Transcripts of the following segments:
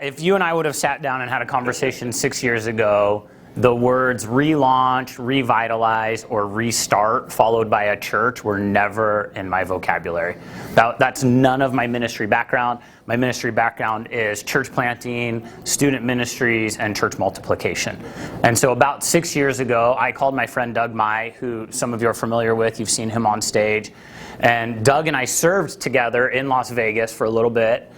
if you and I would have sat down and had a conversation 6 years ago, the words relaunch, revitalize, or restart followed by a church were never in my vocabulary. That's none of my ministry background. My ministry background is church planting, student ministries, and church multiplication. And so about 6 years ago, I called my friend Doug Mai, who some of you are familiar with. You've seen him on stage. And Doug and I served together in Las Vegas for a little bit.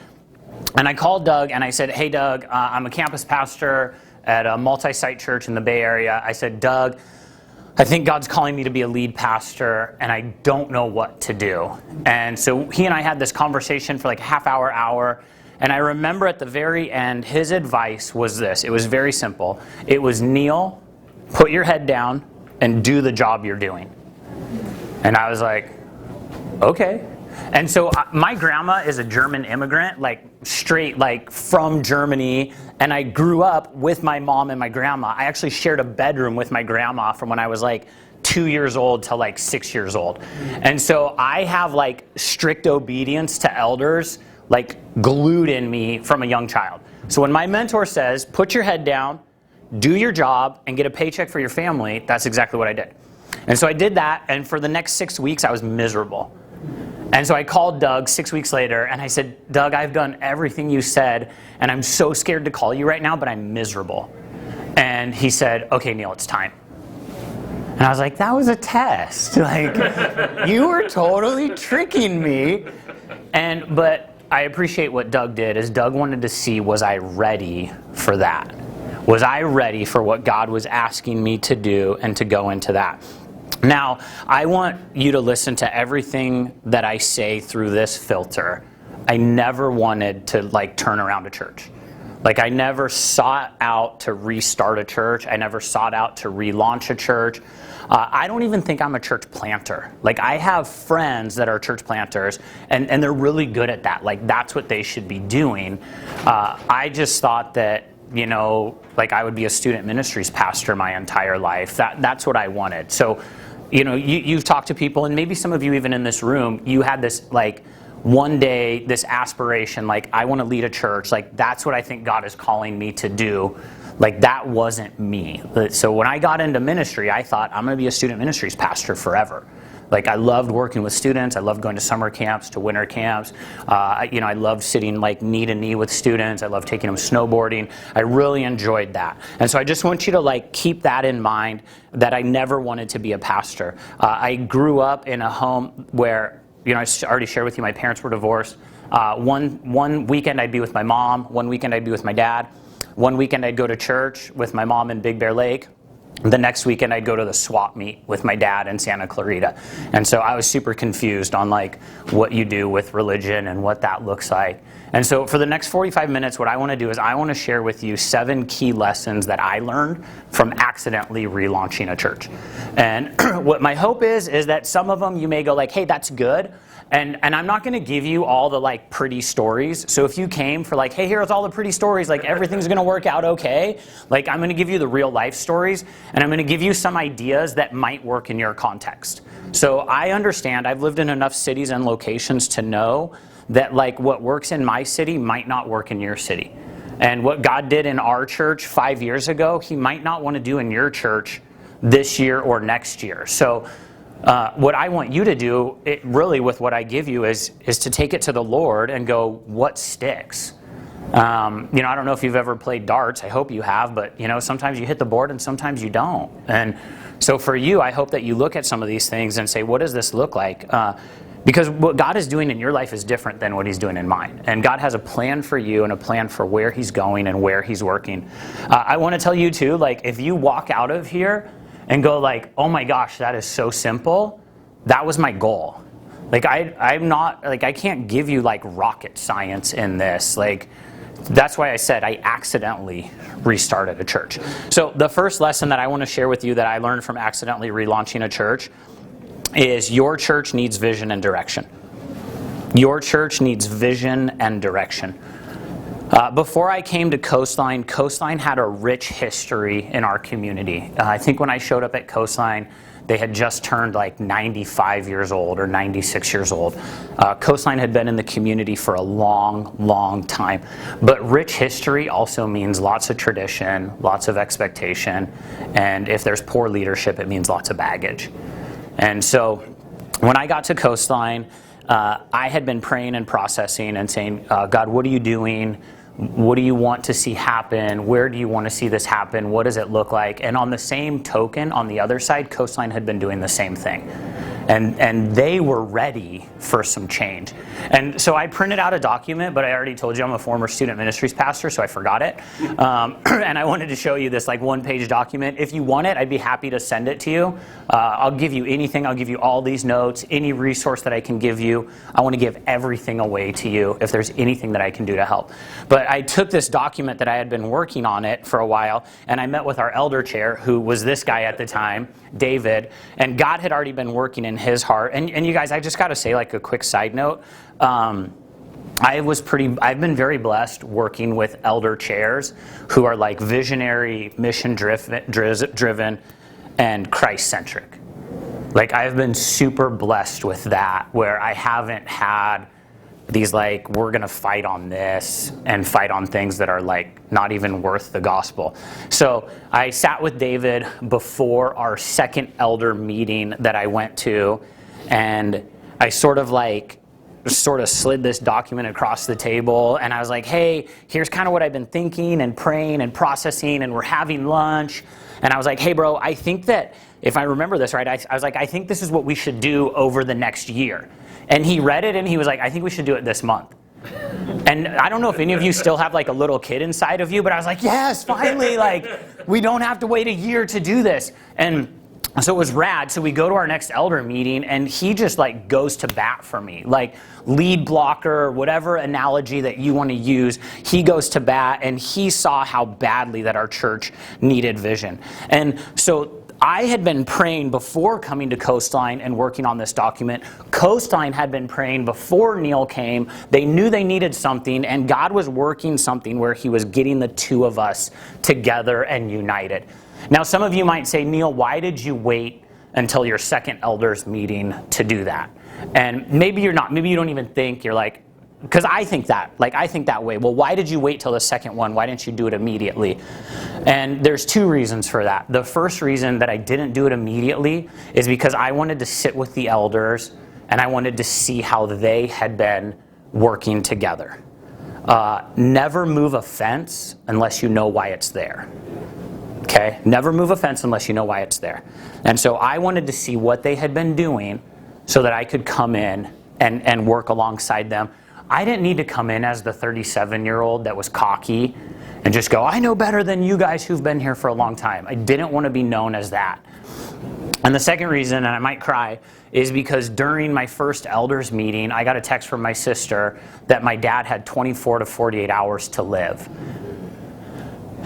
And I called Doug and I said, hey Doug, I'm a campus pastor at a multi-site church in the Bay Area. I said, Doug, I think God's calling me to be a lead pastor and I don't know what to do. And so he and I had this conversation for like a half hour. And I remember at the very end, his advice was this. It was very simple. It was kneel, put your head down, and do the job you're doing. And I was like, okay. And so my grandma is a German immigrant, like straight like from Germany, and I grew up with my mom and my grandma. I actually shared a bedroom with my grandma from when I was like 2 years old to like 6 years old. And so I have like strict obedience to elders like glued in me from a young child. So when my mentor says, put your head down, do your job, and get a paycheck for your family, that's exactly what I did. And so I did that, and for the next 6 weeks I was miserable. And so I called Doug 6 weeks later and I said, Doug, I've done everything you said and I'm so scared to call you right now, but I'm miserable. And he said, okay, Neil, it's time. And I was like, that was a test. Like, you were totally tricking me. But I appreciate what Doug did is Doug wanted to see, was I ready for that? Was I ready for what God was asking me to do and to go into that? Now, I want you to listen to everything that I say through this filter. I never wanted to like turn around a church. Like I never sought out to restart a church. I never sought out to relaunch a church. I don't even think I'm a church planter. Like I have friends that are church planters and they're really good at that. Like that's what they should be doing. I just thought that, you know, like I would be a student ministries pastor my entire life. That's what I wanted. So, you know, you've talked to people, and maybe some of you even in this room, you had this like one day, this aspiration, like I want to lead a church. Like that's what I think God is calling me to do. Like that wasn't me. So when I got into ministry, I thought I'm going to be a student ministries pastor forever. Like I loved working with students. I loved going to summer camps, to winter camps. You know, I loved sitting like knee to knee with students. I loved taking them snowboarding. I really enjoyed that. And so I just want you to like keep that in mind, that I never wanted to be a pastor. I grew up in a home where, you know, I already shared with you, my parents were divorced. One weekend I'd be with my mom. One weekend I'd be with my dad. One weekend I'd go to church with my mom in Big Bear Lake. The next weekend I'd go to the swap meet with my dad in Santa Clarita. And so I was super confused on like what you do with religion and what that looks like. And so for the next 45 minutes, what I want to do is I want to share with you 7 key lessons that I learned from accidentally relaunching a church. And what my hope is that some of them you may go like, hey, that's good. And I'm not going to give you all the like pretty stories. So if you came for like, hey, here's all the pretty stories, like everything's going to work out okay. Like I'm going to give you the real life stories, and I'm going to give you some ideas that might work in your context. So I understand, I've lived in enough cities and locations to know that like what works in my city might not work in your city. And what God did in our church 5 years ago, He might not want to do in your church this year or next year. So what I want you to do, really with what I give you, is to take it to the Lord and go, what sticks? You know, I don't know if you've ever played darts. I hope you have, but you know, sometimes you hit the board and sometimes you don't. And so for you, I hope that you look at some of these things and say, what does this look like? Because what God is doing in your life is different than what He's doing in mine. And God has a plan for you and a plan for where He's going and where He's working. I want to tell you too, like if you walk out of here and go like, oh my gosh, that is so simple, that was my goal. Like I'm not, like I can't give you like rocket science in this. Like that's why I said I accidentally restarted a church. So the first lesson that I want to share with you that I learned from accidentally relaunching a church is your church needs vision and direction. Your church needs vision and direction. Before I came to Coastline had a rich history in our community. I think when I showed up at Coastline, They had just turned like 95 years old or 96 years old. Coastline had been in the community for a long, long time. But rich history also means lots of tradition, lots of expectation, and if there's poor leadership, it means lots of baggage. And so when I got to Coastline, I had been praying and processing and saying, God, what are you doing? What do you want to see happen? Where do you want to see this happen? What does it look like? And on the same token, on the other side, Coastline had been doing the same thing. And they were ready for some change. And so I printed out a document, but I already told you I'm a former student ministries pastor, so I forgot it. And I wanted to show you this like one-page document. If you want it, I'd be happy to send it to you. I'll give you anything. I'll give you all these notes, any resource that I can give you. I want to give everything away to you if there's anything that I can do to help. But I took this document that I had been working on it for a while, and I met with our elder chair, who was this guy at the time, David, and God had already been working in his heart. And you guys, I just got to say, like a quick side note, I've been very blessed working with elder chairs who are like visionary, mission driven, and Christ-centric. Like I've been super blessed with that, where I haven't had these like, we're going to fight on this and fight on things that are like not even worth the gospel. So I sat with David before our second elder meeting that I went to, and I sort of slid this document across the table, and I was like, hey, here's kind of what I've been thinking and praying and processing, and we're having lunch. And I was like, hey bro, I think that if I remember this right, I was like, I think this is what we should do over the next year. And he read it and he was like, I think we should do it this month. And I don't know if any of you still have like a little kid inside of you, but I was like, yes, finally, like we don't have to wait a year to do this. And so it was rad. So we go to our next elder meeting and he just like goes to bat for me, like lead blocker, whatever analogy that you want to use. He goes to bat, and he saw how badly that our church needed vision. And so I had been praying before coming to Coastline and working on this document. Coastline had been praying before Neil came. They knew they needed something, and God was working something where he was getting the two of us together and united. Now, some of you might say, Neil, why did you wait until your second elders meeting to do that? And maybe you're not. Maybe you don't even think, you're like, because I think that. Like, I think that way. Well, why did you wait till the second one? Why didn't you do it immediately? And there's two reasons for that. The first reason that I didn't do it immediately is because I wanted to sit with the elders, and I wanted to see how they had been working together. Never move a fence unless you know why it's there. Okay? Never move a fence unless you know why it's there. And so I wanted to see what they had been doing so that I could come in and work alongside them. I didn't need to come in as the 37-year-old that was cocky and just go, I know better than you guys who've been here for a long time. I didn't want to be known as that. And the second reason, and I might cry, is because during my first elders meeting, I got a text from my sister that my dad had 24 to 48 hours to live.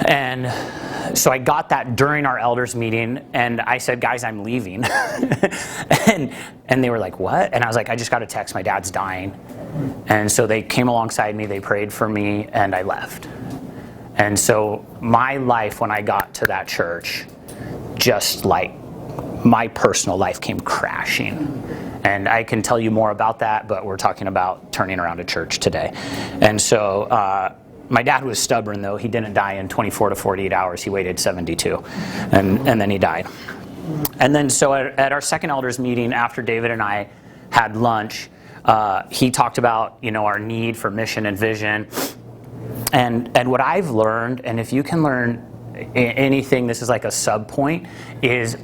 And so I got that during our elders meeting, and I said, guys, I'm leaving. and they were like, what? And I was like, I just got a text, my dad's dying. And so they came alongside me, they prayed for me, and I left. And so my life when I got to that church, just like my personal life came crashing. And I can tell you more about that, but we're talking about turning around a church today. And so my dad was stubborn, though. He didn't die in 24 to 48 hours. He waited 72, and then he died. And then so at our second elders meeting, after David and I had lunch, he talked about, our need for mission and vision. And what I've learned, and if you can learn anything, this is like a sub point, is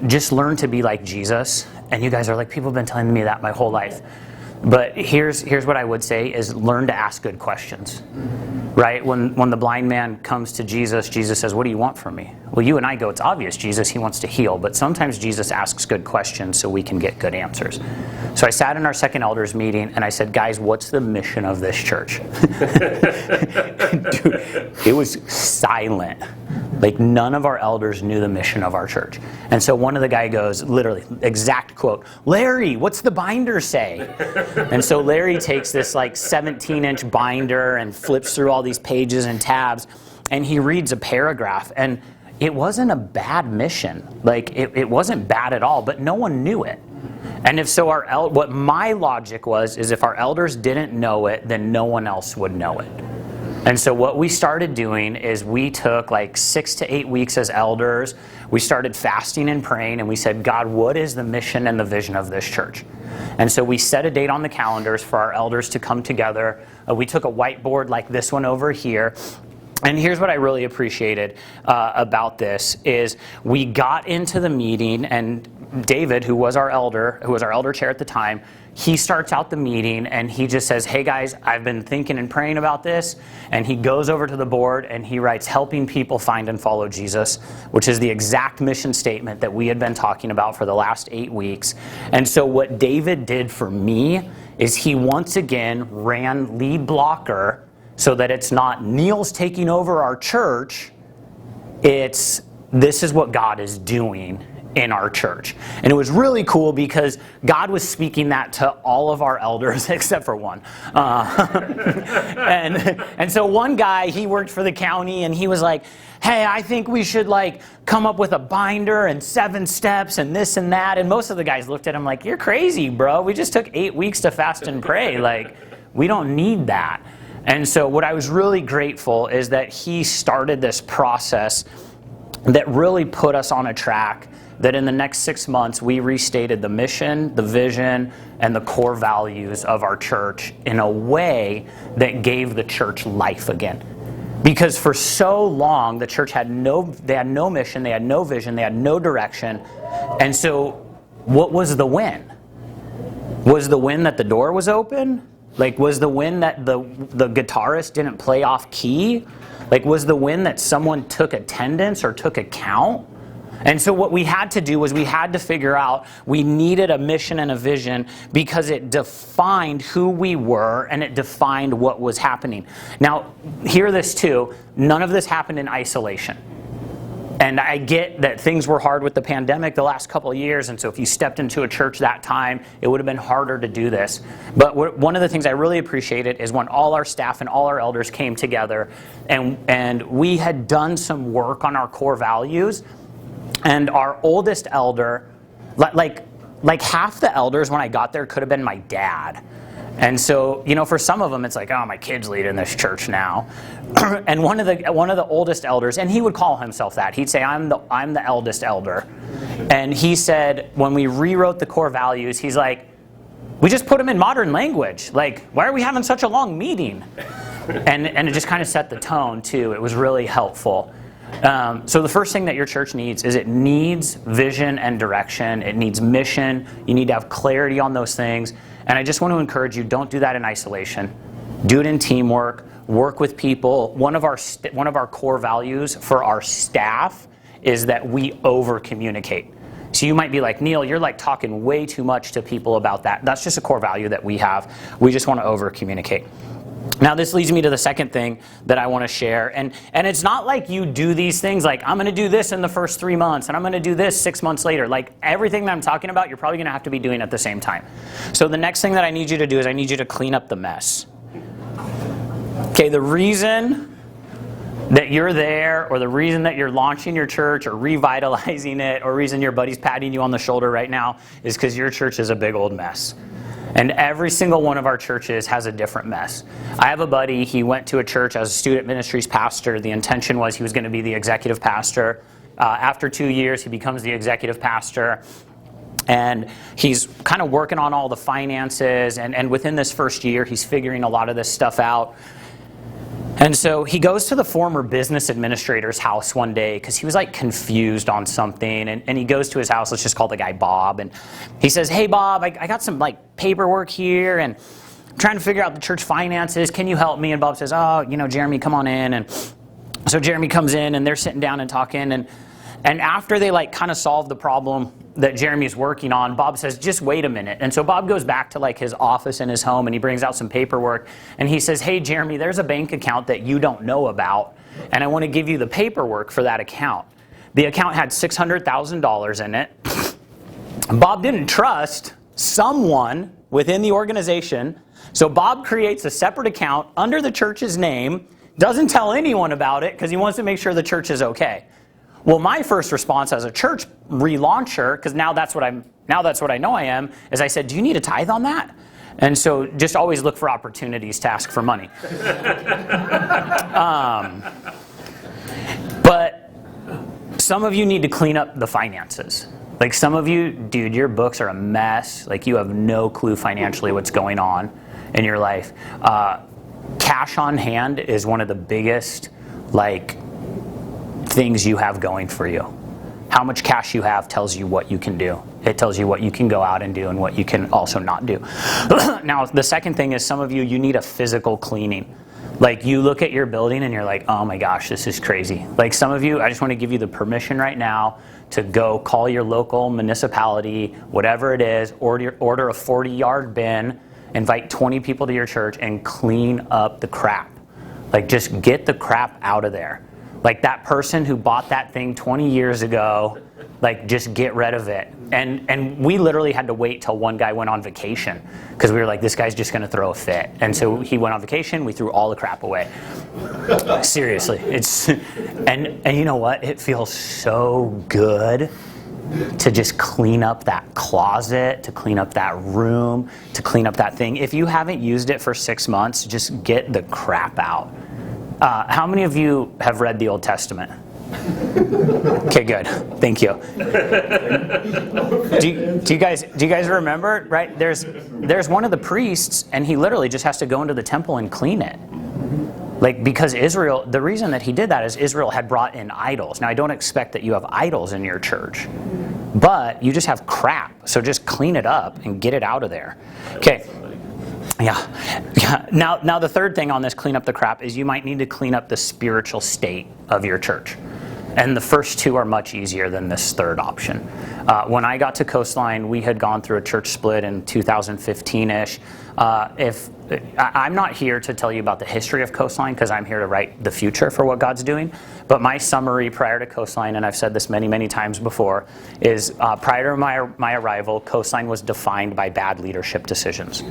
just learn to be like Jesus. And you guys are like, people have been telling me that my whole life. But here's what I would say is learn to ask good questions, right? When the blind man comes to Jesus, Jesus says, what do you want from me? Well, you and I go, it's obvious, Jesus, he wants to heal. But sometimes Jesus asks good questions so we can get good answers. So I sat in our second elders meeting and I said, guys, what's the mission of this church? Dude, it was silent. Like none of our elders knew the mission of our church. And so one of the guy goes, literally, exact quote, Larry, what's the binder say? And so Larry takes this like 17-inch binder and flips through all these pages and tabs, and he reads a paragraph. And it wasn't a bad mission. Like, it wasn't bad at all, but no one knew it. And if so, what my logic was, is if our elders didn't know it, then no one else would know it. And so what we started doing is we took like 6 to 8 weeks as elders. We started fasting and praying, and we said, God, what is the mission and the vision of this church? And so we set a date on the calendars for our elders to come together. We took a whiteboard like this one over here. And here's what I really appreciated about this is we got into the meeting, and David, who was our elder chair at the time, he starts out the meeting and he just says, hey guys, I've been thinking and praying about this. And he goes over to the board and he writes, helping people find and follow Jesus, which is the exact mission statement that we had been talking about for the last 8 weeks. And so what David did for me is he once again ran lead blocker, so that it's not Neil's taking over our church, it's this is what God is doing in our church. And it was really cool because God was speaking that to all of our elders except for one. And so one guy, he worked for the county, and he was like, hey, I think we should like come up with a binder and 7 steps and this and that. And most of the guys looked at him like, you're crazy, bro. We just took 8 weeks to fast and pray. Like, we don't need that. And so what I was really grateful is that he started this process that really put us on a track that in the next 6 months we restated the mission, the vision, and the core values of our church in a way that gave the church life again. Because for so long the church had no mission, they had no vision, they had no direction. And so what was the win? Was the win that the door was open? Like, was the win that the guitarist didn't play off key? Like, was the win that someone took attendance or took account? And so what we had to do was we had to figure out we needed a mission and a vision because it defined who we were and it defined what was happening. Now, hear this too, none of this happened in isolation. And I get that things were hard with the pandemic the last couple of years, and so if you stepped into a church that time, it would have been harder to do this. But one of the things I really appreciated is when all our staff and all our elders came together, and we had done some work on our core values, and our oldest elder, like half the elders when I got there could have been my dad. And so, you know, for some of them, it's like, oh, my kid's leading this church now. And one of the oldest elders, and he would call himself that. He'd say, I'm the eldest elder. And he said, when we rewrote the core values, he's like, we just put them in modern language. Like, why are we having such a long meeting? And it just kind of set the tone, too. It was really helpful. So the first thing that your church needs is it needs vision and direction. It needs mission. You need to have clarity on those things. And I just want to encourage you, don't do that in isolation. Do it in teamwork. Work with people. One of our core values for our staff is that we over-communicate. So you might be like, Neil, you're like talking way too much to people about that. That's just a core value that we have. We just want to over-communicate. Now this leads me to the second thing that I want to share. And it's not like you do these things like, I'm going to do this in the first 3 months and I'm going to do this 6 months later. Like everything that I'm talking about, you're probably going to have to be doing at the same time. So the next thing that I need you to do is I need you to clean up the mess. Okay, the reason that you're there, or the reason that you're launching your church or revitalizing it, or reason your buddy's patting you on the shoulder right now is because your church is a big old mess. And every single one of our churches has a different mess. I have a buddy, he went to a church as a student ministries pastor. The intention was he was going to be the executive pastor. After 2 years, he becomes the executive pastor. And he's kind of working on all the finances. And within this first year, he's figuring a lot of this stuff out. And so he goes to the former business administrator's house one day because he was like confused on something. And he goes to his house, let's just call the guy Bob. And he says, hey Bob, I got some like paperwork here and I'm trying to figure out the church finances. Can you help me? And Bob says, oh, you know, Jeremy, come on in. And so Jeremy comes in and they're sitting down and talking. And after they like kind of solve the problem that Jeremy's working on, Bob says, just wait a minute. And so Bob goes back to like his office in his home and he brings out some paperwork and he says, hey Jeremy, there's a bank account that you don't know about and I want to give you the paperwork for that account. The account had $600,000 in it. Bob didn't trust someone within the organization, so Bob creates a separate account under the church's name, doesn't tell anyone about it because he wants to make sure the church is okay. Well, my first response as a church relauncher, because now that's what I know I am, is I said, do you need a tithe on that? And so just always look for opportunities to ask for money. But some of you need to clean up the finances. Like some of you, dude, your books are a mess. Like you have no clue financially what's going on in your life. Cash on hand is one of the biggest things you have going for you. How much cash you have tells you what you can do. It tells you what you can go out and do and what you can also not do. Now, the second thing is some of you need a physical cleaning. Like you look at your building and you're like, oh my gosh, this is crazy. Like some of you, I just want to give you the permission right now to go call your local municipality, whatever it is, order a 40-yard bin, invite 20 people to your church and clean up the crap. Like just get the crap out of there. Like that person who bought that thing 20 years ago, like just get rid of it. And we literally had to wait till one guy went on vacation because we were like, this guy's just going to throw a fit. And so he went on vacation. We threw all the crap away. Seriously, and you know what? It feels so good to just clean up that closet, to clean up that room, to clean up that thing. If you haven't used it for 6 months, just get the crap out. How many of you have read the Old Testament? Okay, good. Thank you. Do you guys remember? Right? There's one of the priests, and he literally just has to go into the temple and clean it. Like because Israel, the reason that he did that is Israel had brought in idols. Now I don't expect that you have idols in your church, but you just have crap. So just clean it up and get it out of there. Okay. Yeah. Now the third thing on this clean up the crap is you might need to clean up the spiritual state of your church. And the first two are much easier than this third option. When I got to Coastline, we had gone through a church split in 2015-ish. I'm not here to tell you about the history of Coastline because I'm here to write the future for what God's doing. But my summary prior to Coastline, and I've said this many, many times before, is prior to my arrival, Coastline was defined by bad leadership decisions.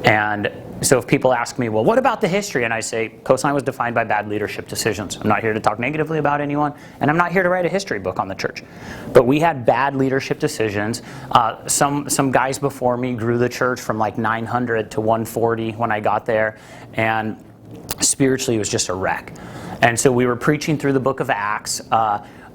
And so if people ask me, well, what about the history? And I say, Coastline was defined by bad leadership decisions. I'm not here to talk negatively about anyone, and I'm not here to write a history book on the church. But we had bad leadership decisions. Some guys before me grew the church from like 900 to 140 when I got there, and spiritually it was just a wreck. And so we were preaching through the book of Acts.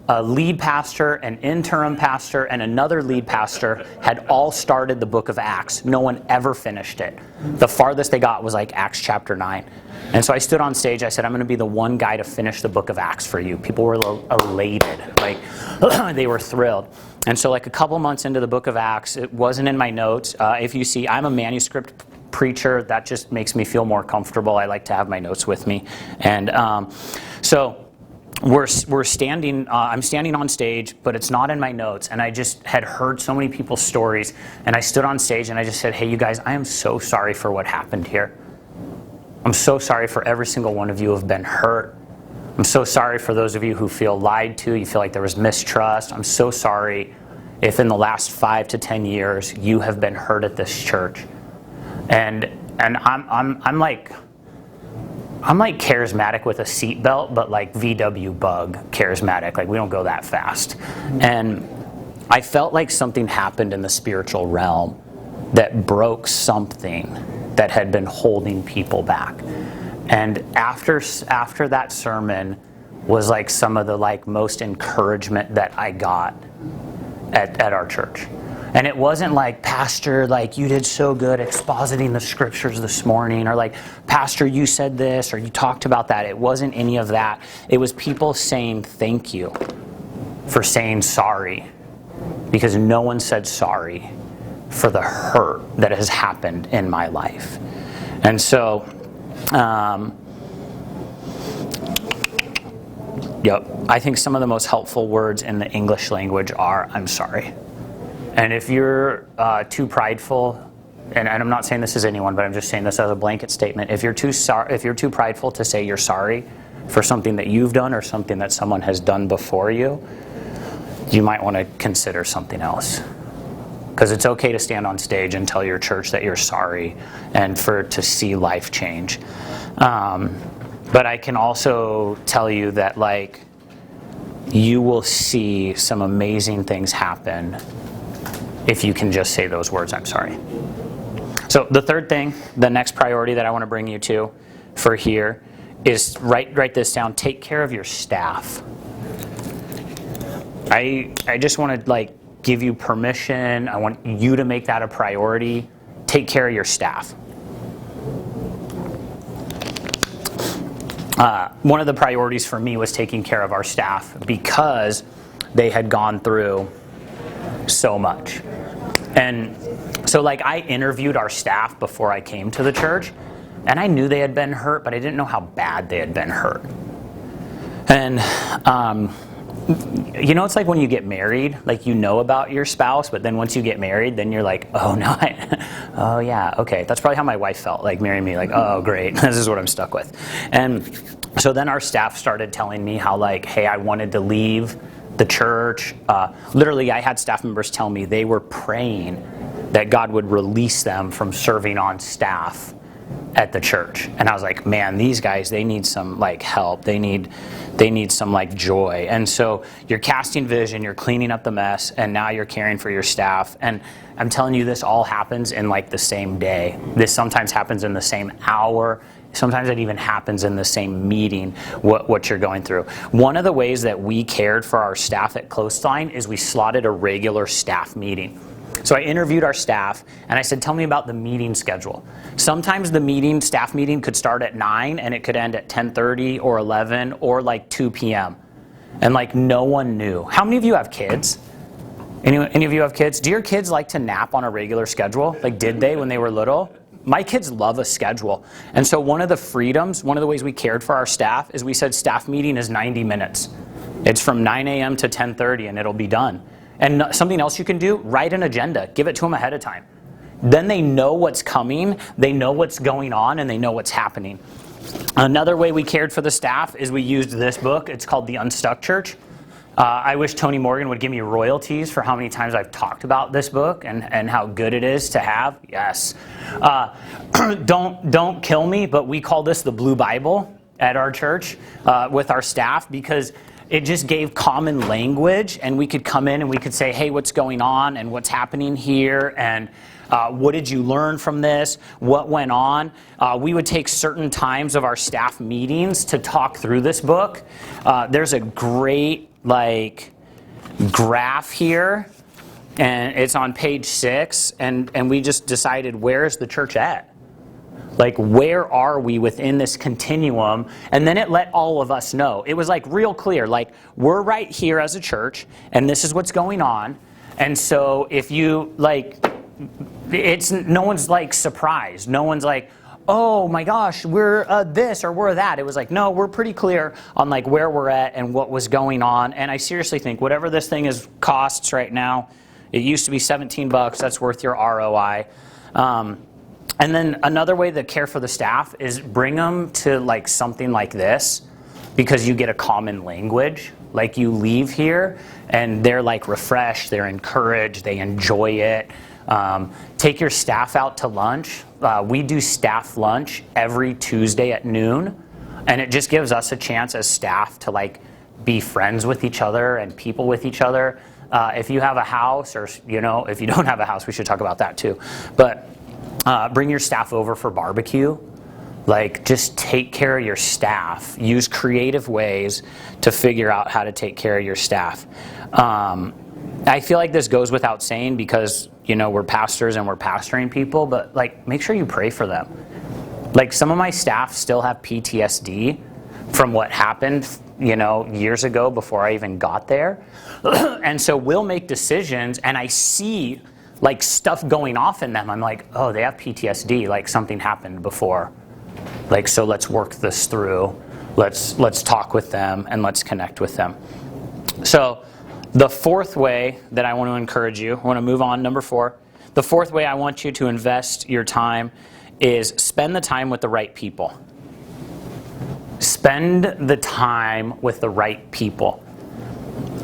A lead pastor, an interim pastor, and another lead pastor had all started the book of Acts. No one ever finished it. The farthest they got was like Acts chapter 9. And so I stood on stage, I said, I'm going to be the one guy to finish the book of Acts for you. People were elated. Like, they were thrilled. And so like a couple months into the book of Acts, it wasn't in my notes. If you see, I'm a manuscript preacher. That just makes me feel more comfortable. I like to have my notes with me. And so we're standing, I'm standing on stage, but it's not in my notes. And I just had heard so many people's stories. And I stood on stage and I just said, hey, you guys, I am so sorry for what happened here. I'm so sorry for every single one of you who have been hurt. I'm so sorry for those of you who feel lied to. You feel like there was mistrust. I'm so sorry if in the last 5 to 10 years you have been hurt at this church. And I'm like charismatic with a seatbelt, but like VW bug charismatic. Like we don't go that fast. And I felt like something happened in the spiritual realm that broke something that had been holding people back. And after that sermon was like some of the like most encouragement that I got at our church. And it wasn't like, Pastor, like you did so good expositing the scriptures this morning, or like, Pastor, you said this, or you talked about that. It wasn't any of that. It was people saying thank you for saying sorry, because no one said sorry for the hurt that has happened in my life. And so, I think some of the most helpful words in the English language are, I'm sorry. And if you're too prideful, and I'm not saying this as anyone, but I'm just saying this as a blanket statement. If you're too prideful to say you're sorry for something that you've done or something that someone has done before you, you might want to consider something else. Because it's okay to stand on stage and tell your church that you're sorry and to see life change. But I can also tell you that like you will see some amazing things happen if you can just say those words, I'm sorry. So the third thing, the next priority that I want to bring you to for here is write this down. Take care of your staff. I just want to give you permission. I want you to make that a priority. Take care of your staff. One of the priorities for me was taking care of our staff because they had gone through so much. And so I interviewed our staff before I came to the church, and I knew they had been hurt, but I didn't know how bad they had been hurt. And it's like when you get married, you know about your spouse, but then once you get married, then you're like, oh no, oh yeah, okay. That's probably how my wife felt, marrying me, oh great, this is what I'm stuck with. And so then our staff started telling me how hey, I wanted to leave the church. Literally, I had staff members tell me they were praying that God would release them from serving on staff at the church. And I was like, man, these guys, they need some help. They need some joy. And so you're casting vision, you're cleaning up the mess, and now you're caring for your staff. And I'm telling you, this all happens in the same day. This sometimes happens in the same hour. Sometimes it even happens in the same meeting, what you're going through. One of the ways that we cared for our staff at Coastline is we slotted a regular staff meeting. So I interviewed our staff, and I said, tell me about the meeting schedule. Sometimes the staff meeting could start at 9, and it could end at 10:30 or 11 or 2 p.m. And no one knew. How many of you have kids? Any of you have kids? Do your kids like to nap on a regular schedule? Did they when they were little? My kids love a schedule. And so one of the ways we cared for our staff is we said staff meeting is 90 minutes. It's from 9 a.m. to 10:30, and it'll be done. And something else you can do, write an agenda. Give it to them ahead of time. Then they know what's coming, they know what's going on, and they know what's happening. Another way we cared for the staff is we used this book. It's called The Unstuck Church. I wish Tony Morgan would give me royalties for how many times I've talked about this book and how good it is to have. Yes. Don't kill me, but we call this the Blue Bible at our church with our staff because it just gave common language, and we could come in and we could say, hey, what's going on and what's happening here, and what did you learn from this? What went on? We would take certain times of our staff meetings to talk through this book. There's a great graph here, and it's on page 6, and we just decided, where's the church at? Where are we within this continuum? And then it let all of us know. It was real clear, we're right here as a church, and this is what's going on. And so if you no one's surprised. No one's oh my gosh, we're this or we're that. It was no, we're pretty clear on where we're at and what was going on. And I seriously think whatever this thing costs right now, it used to be $17. That's worth your ROI. And then another way to care for the staff is bring them to something like this, because you get a common language. You leave here and they're refreshed, they're encouraged, they enjoy it. Take your staff out to lunch. We do staff lunch every Tuesday at noon, and it just gives us a chance as staff to be friends with each other and people with each other. If you have a house, or if you don't have a house, we should talk about that too. But bring your staff over for barbecue. Just take care of your staff. Use creative ways to figure out how to take care of your staff. I feel like this goes without saying because, we're pastors and we're pastoring people, but make sure you pray for them. Some of my staff still have PTSD from what happened, years ago before I even got there. And so we'll make decisions, and I see stuff going off in them. I'm oh, they have PTSD, something happened before. So let's work this through. Let's talk with them and let's connect with them. So the fourth way that I want to encourage you, I want to move on, number 4. The fourth way I want you to invest your time is spend the time with the right people. Spend the time with the right people.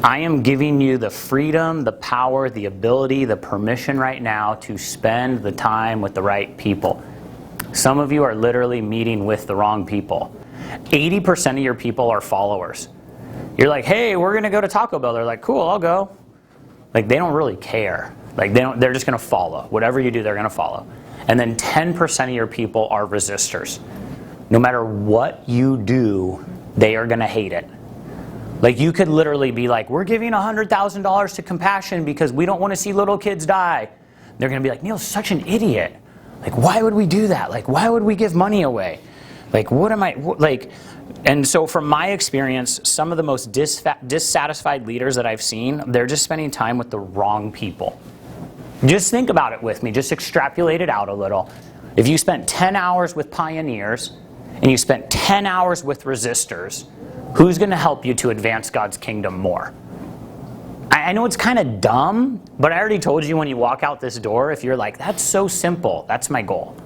I am giving you the freedom, the power, the ability, the permission right now to spend the time with the right people. Some of you are literally meeting with the wrong people. 80% of your people are followers. You're like, hey, we're going to go to Taco Bell. They're like, cool, I'll go. Like, they don't really care. Like, they're just going to follow. Whatever you do, they're going to follow. And then 10% of your people are resistors. No matter what you do, they are going to hate it. Like, you could literally be like, we're giving $100,000 to Compassion because we don't want to see little kids die. They're going to be like, Neil's such an idiot. Like, why would we do that? Like, why would we give money away? Like, what am I, like, and so from my experience, some of the most dissatisfied leaders that I've seen, they're just spending time with the wrong people. Just think about it with me. Just extrapolate it out a little. If you spent 10 hours with pioneers and you spent 10 hours with resistors, who's going to help you to advance God's kingdom more? I know it's kind of dumb, but I already told you when you walk out this door, if you're like, that's so simple, that's my goal.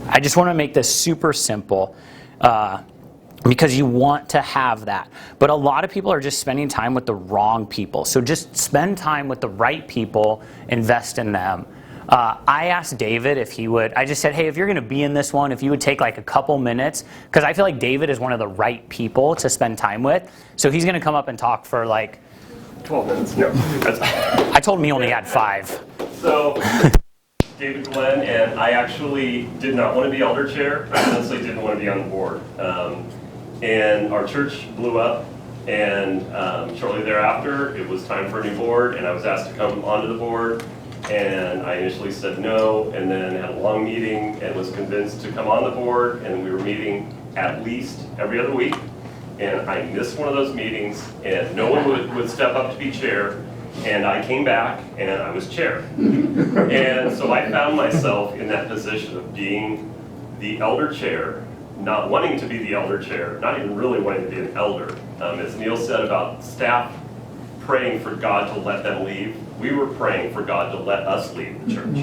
I just want to make this super simple because you want to have that. But a lot of people are just spending time with the wrong people. So just spend time with the right people, invest in them. I asked David if he would, I just said, hey, if you're going to be in this one, if you would take like a couple minutes, because I feel like David is one of the right people to spend time with. So he's going to come up and talk for like 12 minutes. No. I told him he only had 5. So, David Glenn, and I actually did not want to be elder chair. I honestly didn't want to be on the board. And our church blew up, and shortly thereafter, it was time for a new board, and I was asked to come onto the board. And I initially said no, and then had a long meeting and was convinced to come on the board, and we were meeting at least every other week. And I missed one of those meetings, and no one would step up to be chair, and I came back, and I was chair. And so I found myself in that position of being the elder chair, not wanting to be the elder chair, not even really wanting to be an elder. As Neil said about staff praying for God to let them leave, we were praying for God to let us leave the church.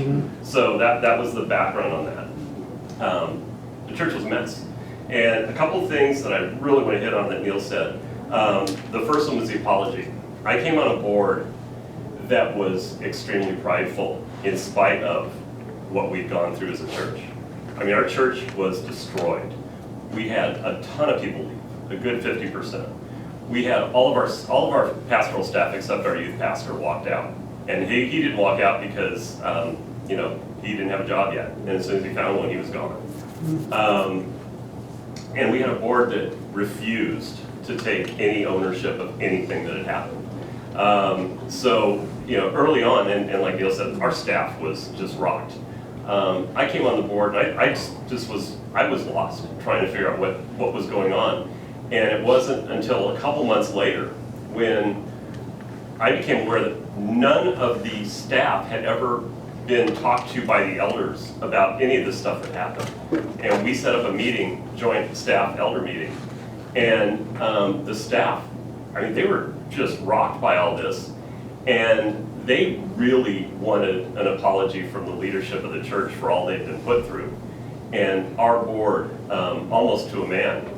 So that was the background on that. The church was a mess. And a couple of things that I really want to hit on that Neil said. The first one was the apology. I came on a board that was extremely prideful in spite of what we'd gone through as a church. I mean, our church was destroyed. We had a ton of people leave, a good 50%. We had all of our pastoral staff except our youth pastor walked out. And he didn't walk out because he didn't have a job yet. And as soon as he found one, he was gone. And we had a board that refused to take any ownership of anything that had happened. So, early on, and like Neil said, our staff was just rocked. I came on the board, and I was lost trying to figure out what was going on. And it wasn't until a couple months later when I became aware that none of the staff had ever been talked to by the elders about any of this stuff that happened. And we set up a meeting, joint staff elder meeting. And the staff, they were just rocked by all this. And they really wanted an apology from the leadership of the church for all they'd been put through. And our board, almost to a man,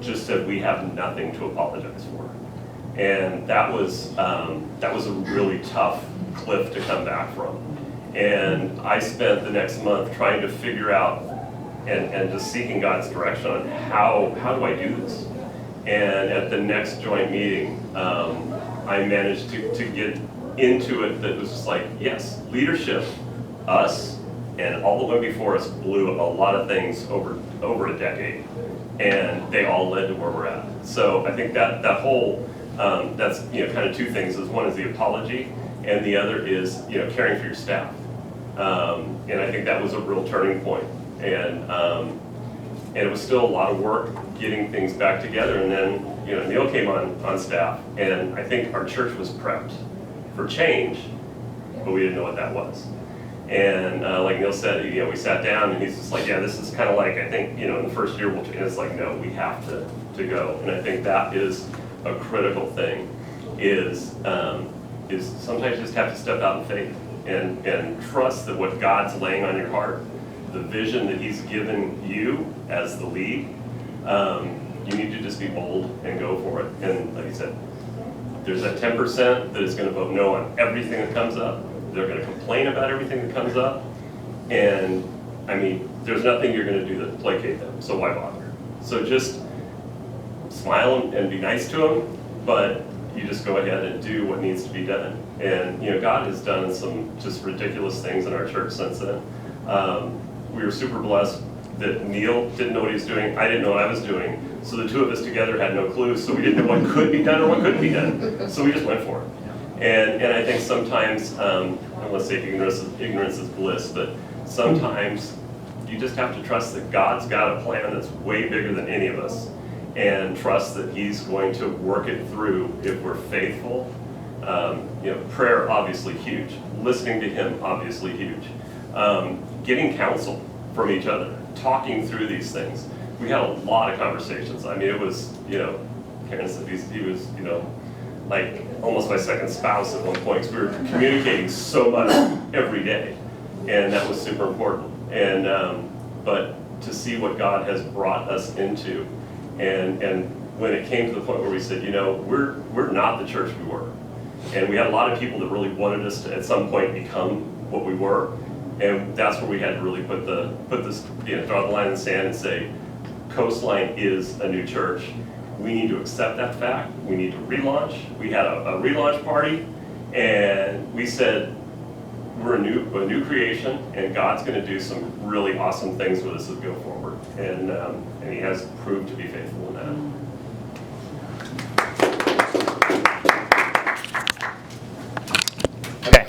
just said we have nothing to apologize for. And that was a really tough cliff to come back from. And I spent the next month trying to figure out and just seeking God's direction on how do I do this. And at the next joint meeting, I managed to get into it that was just like, yes, leadership, us, and all the way before us blew a lot of things over a decade. And they all led to where we're at. So I think that whole, that's kind of two things. One is the apology, and the other is caring for your staff. And I think that was a real turning point. And it was still a lot of work getting things back together. And then Neil came on staff, and I think our church was prepped for change, but we didn't know what that was. And like Neil said, we sat down, and he's just like, yeah, this is kind of like, I think, in the first year, and it's like, no, we have to go. And I think that is a critical thing, is sometimes you just have to step out in faith and trust that what God's laying on your heart, the vision that he's given you as the lead, you need to just be bold and go for it. And like you said, there's that 10% that is going to vote no on everything that comes up. They're going to complain about everything that comes up. And there's nothing you're going to do to placate them, so why bother? So just smile and be nice to them, but you just go ahead and do what needs to be done. And God has done some just ridiculous things in our church since then. We were super blessed that Neil didn't know what he was doing. I didn't know what I was doing. So the two of us together had no clue. So we didn't know what could be done or what couldn't be done. So we just went for it. And I think sometimes, I don't want to say ignorance is bliss, but sometimes you just have to trust that God's got a plan that's way bigger than any of us, and trust that He's going to work it through if we're faithful. Prayer, obviously huge. Listening to Him, obviously huge. Getting counsel from each other, talking through these things. We had a lot of conversations. I mean, it was, Karen said he was, like almost my second spouse at one point, because we were communicating so much every day, and that was super important. And but to see what God has brought us into, and when it came to the point where we said, we're not the church we were, and we had a lot of people that really wanted us to at some point become what we were, and that's where we had to really put this draw the line in the sand and say, Coastline is a new church. We need to accept that fact. We need to relaunch. We had a relaunch party, and we said, we're a new creation, and God's going to do some really awesome things with us as we go forward. And He has proved to be faithful in that. Okay.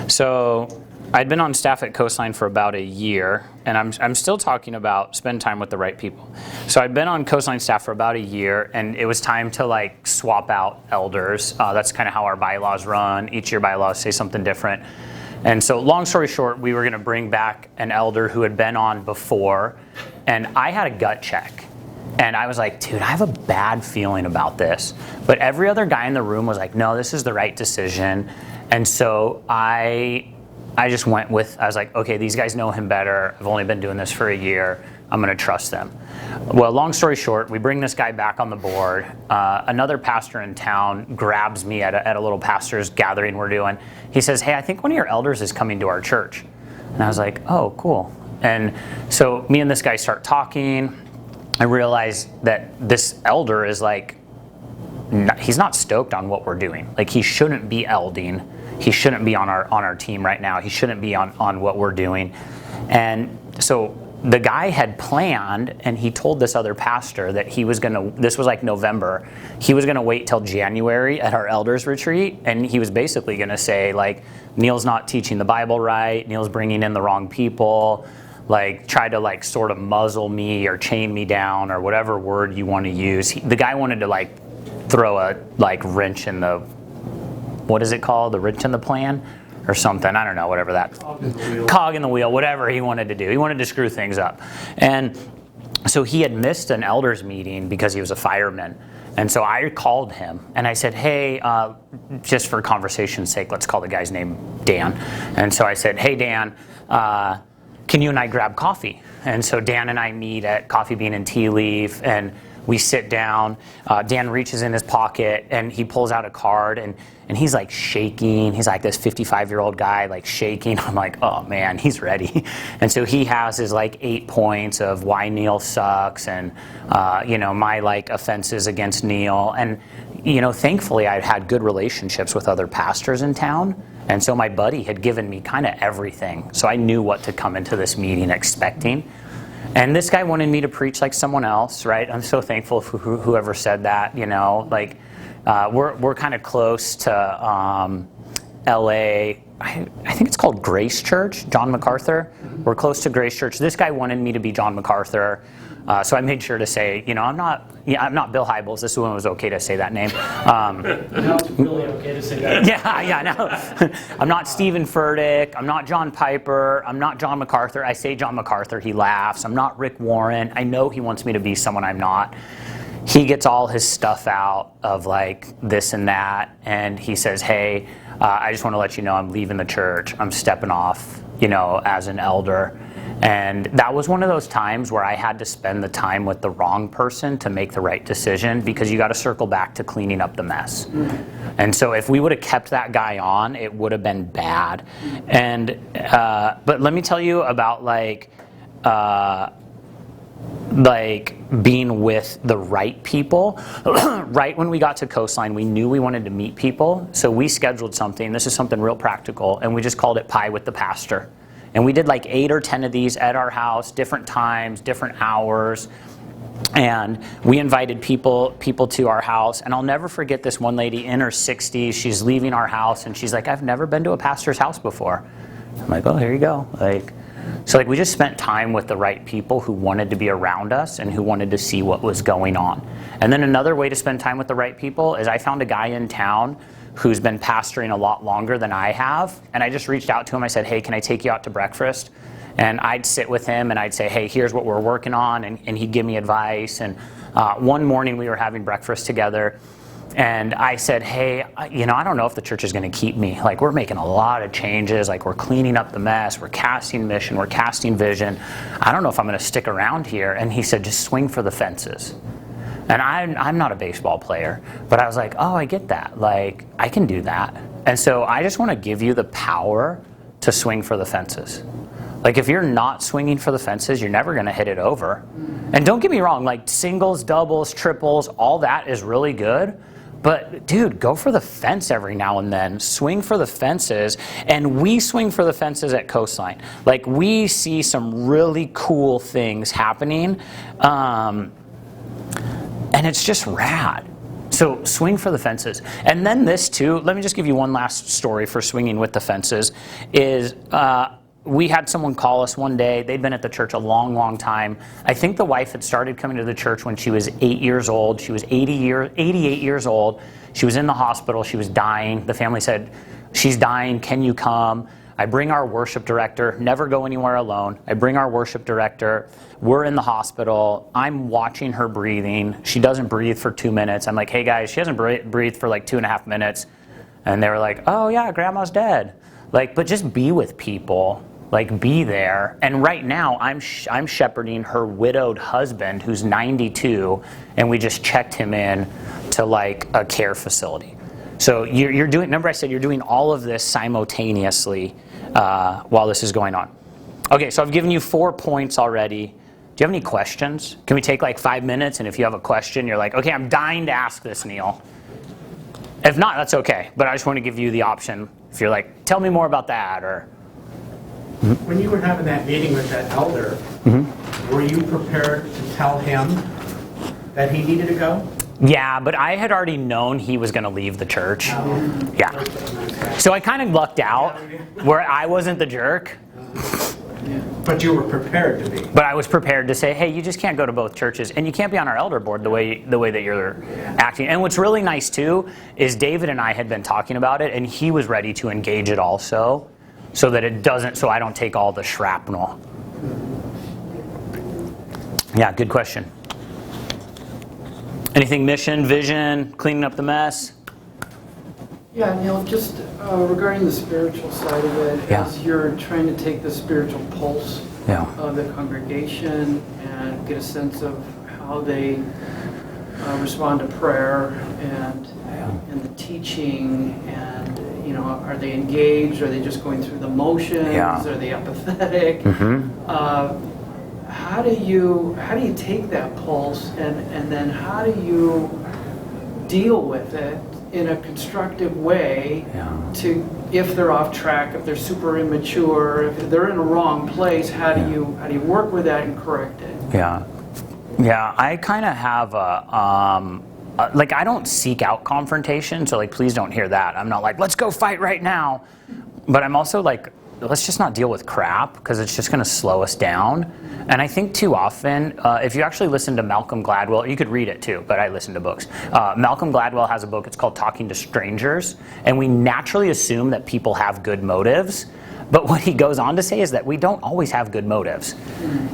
So I'd been on staff at Coastline for about a year, and I'm still talking about spend time with the right people. So I'd been on Coastline staff for about a year, and it was time to swap out elders. That's kind of how our bylaws run. Each year bylaws say something different. And so long story short, we were going to bring back an elder who had been on before, and I had a gut check. And I was like, dude, I have a bad feeling about this. But every other guy in the room was like, no, this is the right decision. And so I just went with, I was like, okay, these guys know him better. I've only been doing this for a year. I'm going to trust them. Well, long story short, we bring this guy back on the board. Another pastor in town grabs me at a little pastor's gathering we're doing. He says, hey, I think one of your elders is coming to our church. And I was like, oh, cool. And so me and this guy start talking. I realize that this elder is he's not stoked on what we're doing. He shouldn't be elding. He shouldn't be on our team right now. He shouldn't be on what we're doing. And so the guy had planned, and he told this other pastor that he was this was November, he was gonna wait till January at our elders retreat, and he was basically gonna say Neil's not teaching the Bible right, Neil's bringing in the wrong people, try to sort of muzzle me or chain me down or whatever word you want to use. The guy wanted to throw a wrench in the, what is it called? The wrench in the plan or something. I don't know, whatever that. Cog in the wheel, whatever he wanted to do. He wanted to screw things up. And so he had missed an elders meeting because he was a fireman. And so I called him and I said, hey, just for conversation's sake, let's call the guy's name Dan. And so I said, hey, Dan, can you and I grab coffee? And so Dan and I meet at Coffee Bean and Tea Leaf, and we sit down. Dan reaches in his pocket and he pulls out a card, and he's shaking. He's this 55-year-old guy shaking. I'm like, oh man, he's ready. And so he has his 8 points of why Neil sucks, and my offenses against Neil. And thankfully I'd had good relationships with other pastors in town. And so my buddy had given me kind of everything. So I knew what to come into this meeting expecting. And this guy wanted me to preach like someone else, right? I'm so thankful for whoever said that, we're kind of close to LA. I think it's called Grace Church, John MacArthur. We're close to Grace Church. This guy wanted me to be John MacArthur. So I made sure to say, I'm not Bill Hybels. This one was okay to say that name. Now it's really okay to say that. Yeah, no. I'm not Stephen Furtick. I'm not John Piper. I'm not John MacArthur. I say John MacArthur. He laughs. I'm not Rick Warren. I know he wants me to be someone I'm not. He gets all his stuff out of this and that, and he says, hey, I just want to let you know I'm leaving the church. I'm stepping off, as an elder. And that was one of those times where I had to spend the time with the wrong person to make the right decision, because you got to circle back to cleaning up the mess. And so if we would have kept that guy on, it would have been bad. And but let me tell you about like being with the right people. Right when we got to Coastline, we knew we wanted to meet people, so we scheduled something. This is something real practical, and we just called it Pie with the Pastor. And we did like 8 or 10 of these at our house, different times, different hours. And we invited people to our house. And I'll never forget this one lady in her 60s. She's leaving our house, and she's like, I've never been to a pastor's house before. I'm like, oh, here you go. So we just spent time with the right people who wanted to be around us and who wanted to see what was going on. And then another way to spend time with the right people is I found a guy in town who's been pastoring a lot longer than I have. And I just reached out to him. I said, hey, can I take you out to breakfast? And I'd sit with him and I'd say, hey, here's what we're working on. And he'd give me advice. And one morning we were having breakfast together. And I said, hey, I don't know if the church is going to keep me. Like, we're making a lot of changes. Like, we're cleaning up the mess. We're casting mission. We're casting vision. I don't know if I'm going to stick around here. And he said, just swing for the fences. And I'm not a baseball player, but I was like, oh, I get that. Like, I can do that. And so I just want to give you the power to swing for the fences. Like, if you're not swinging for the fences, you're never going to hit it over. And don't get me wrong, like singles, doubles, triples, all that is really good. But dude, go for the fence every now and then. Swing for the fences. And we swing for the fences at Coastline. Like, we see some really cool things happening. And it's just rad. So swing for the fences. And then this too, let me just give you one last story for swinging with the fences, is we had someone call us one day. They'd been at the church a long, long time. I think the wife had started coming to the church when she was 8 years old. She was 88 years old. She was in the hospital. She was dying. The family said, she's dying. Can you come? I bring our worship director. Never go anywhere alone. I bring our worship director. We're in the hospital. I'm watching her breathing. She doesn't breathe for 2 minutes. I'm like, hey guys, she hasn't breathed for like 2.5 minutes. And they were like, oh yeah, grandma's dead. Like, but just be with people. Like, be there. And right now, I'm shepherding her widowed husband, who's 92, and we just checked him in to like a care facility. So you're doing. Remember, I said you're doing all of this simultaneously while this is going on. Okay, so I've given you 4 points already. Do you have any questions? Can we take like 5 minutes? And if you have a question, you're like, okay, I'm dying to ask this, Neil. If not, that's okay. But I just want to give you the option. If you're like, tell me more about that, or. When you were having that meeting with that elder, were you prepared to tell him that he needed to go? Yeah, but I had already known he was going to leave the church. Yeah. So I kind of lucked out where I wasn't the jerk. But you were prepared to be. But I was prepared to say, hey, you just can't go to both churches, and you can't be on our elder board the way that you're acting. And what's really nice too is David and I had been talking about it, and he was ready to engage it also, so that it doesn't, so I don't take all the shrapnel. Yeah, good question. Anything mission, vision, cleaning up the mess? Yeah, Neil, just regarding the spiritual side of it, Yeah. as you're trying to take the spiritual pulse Yeah. of the congregation and get a sense of how they respond to prayer and the teaching, and are they engaged? Are they just going through the motions? Yeah. Are they apathetic? How do you take that pulse, and then how do you deal with it in a constructive way to, if they're off track, if they're super immature, if they're in a wrong place, how do you work with that and correct it? Yeah, I kind of have like, I don't seek out confrontation, so like, please don't hear that. I'm not like, let's go fight right now. But I'm also like, let's just not deal with crap, because it's just going to slow us down. And I think too often, if you actually listen to Malcolm Gladwell, you could read it too, but I listen to books. Malcolm Gladwell has a book, it's called Talking to Strangers, and we naturally assume that people have good motives. But what he goes on to say is that we don't always have good motives.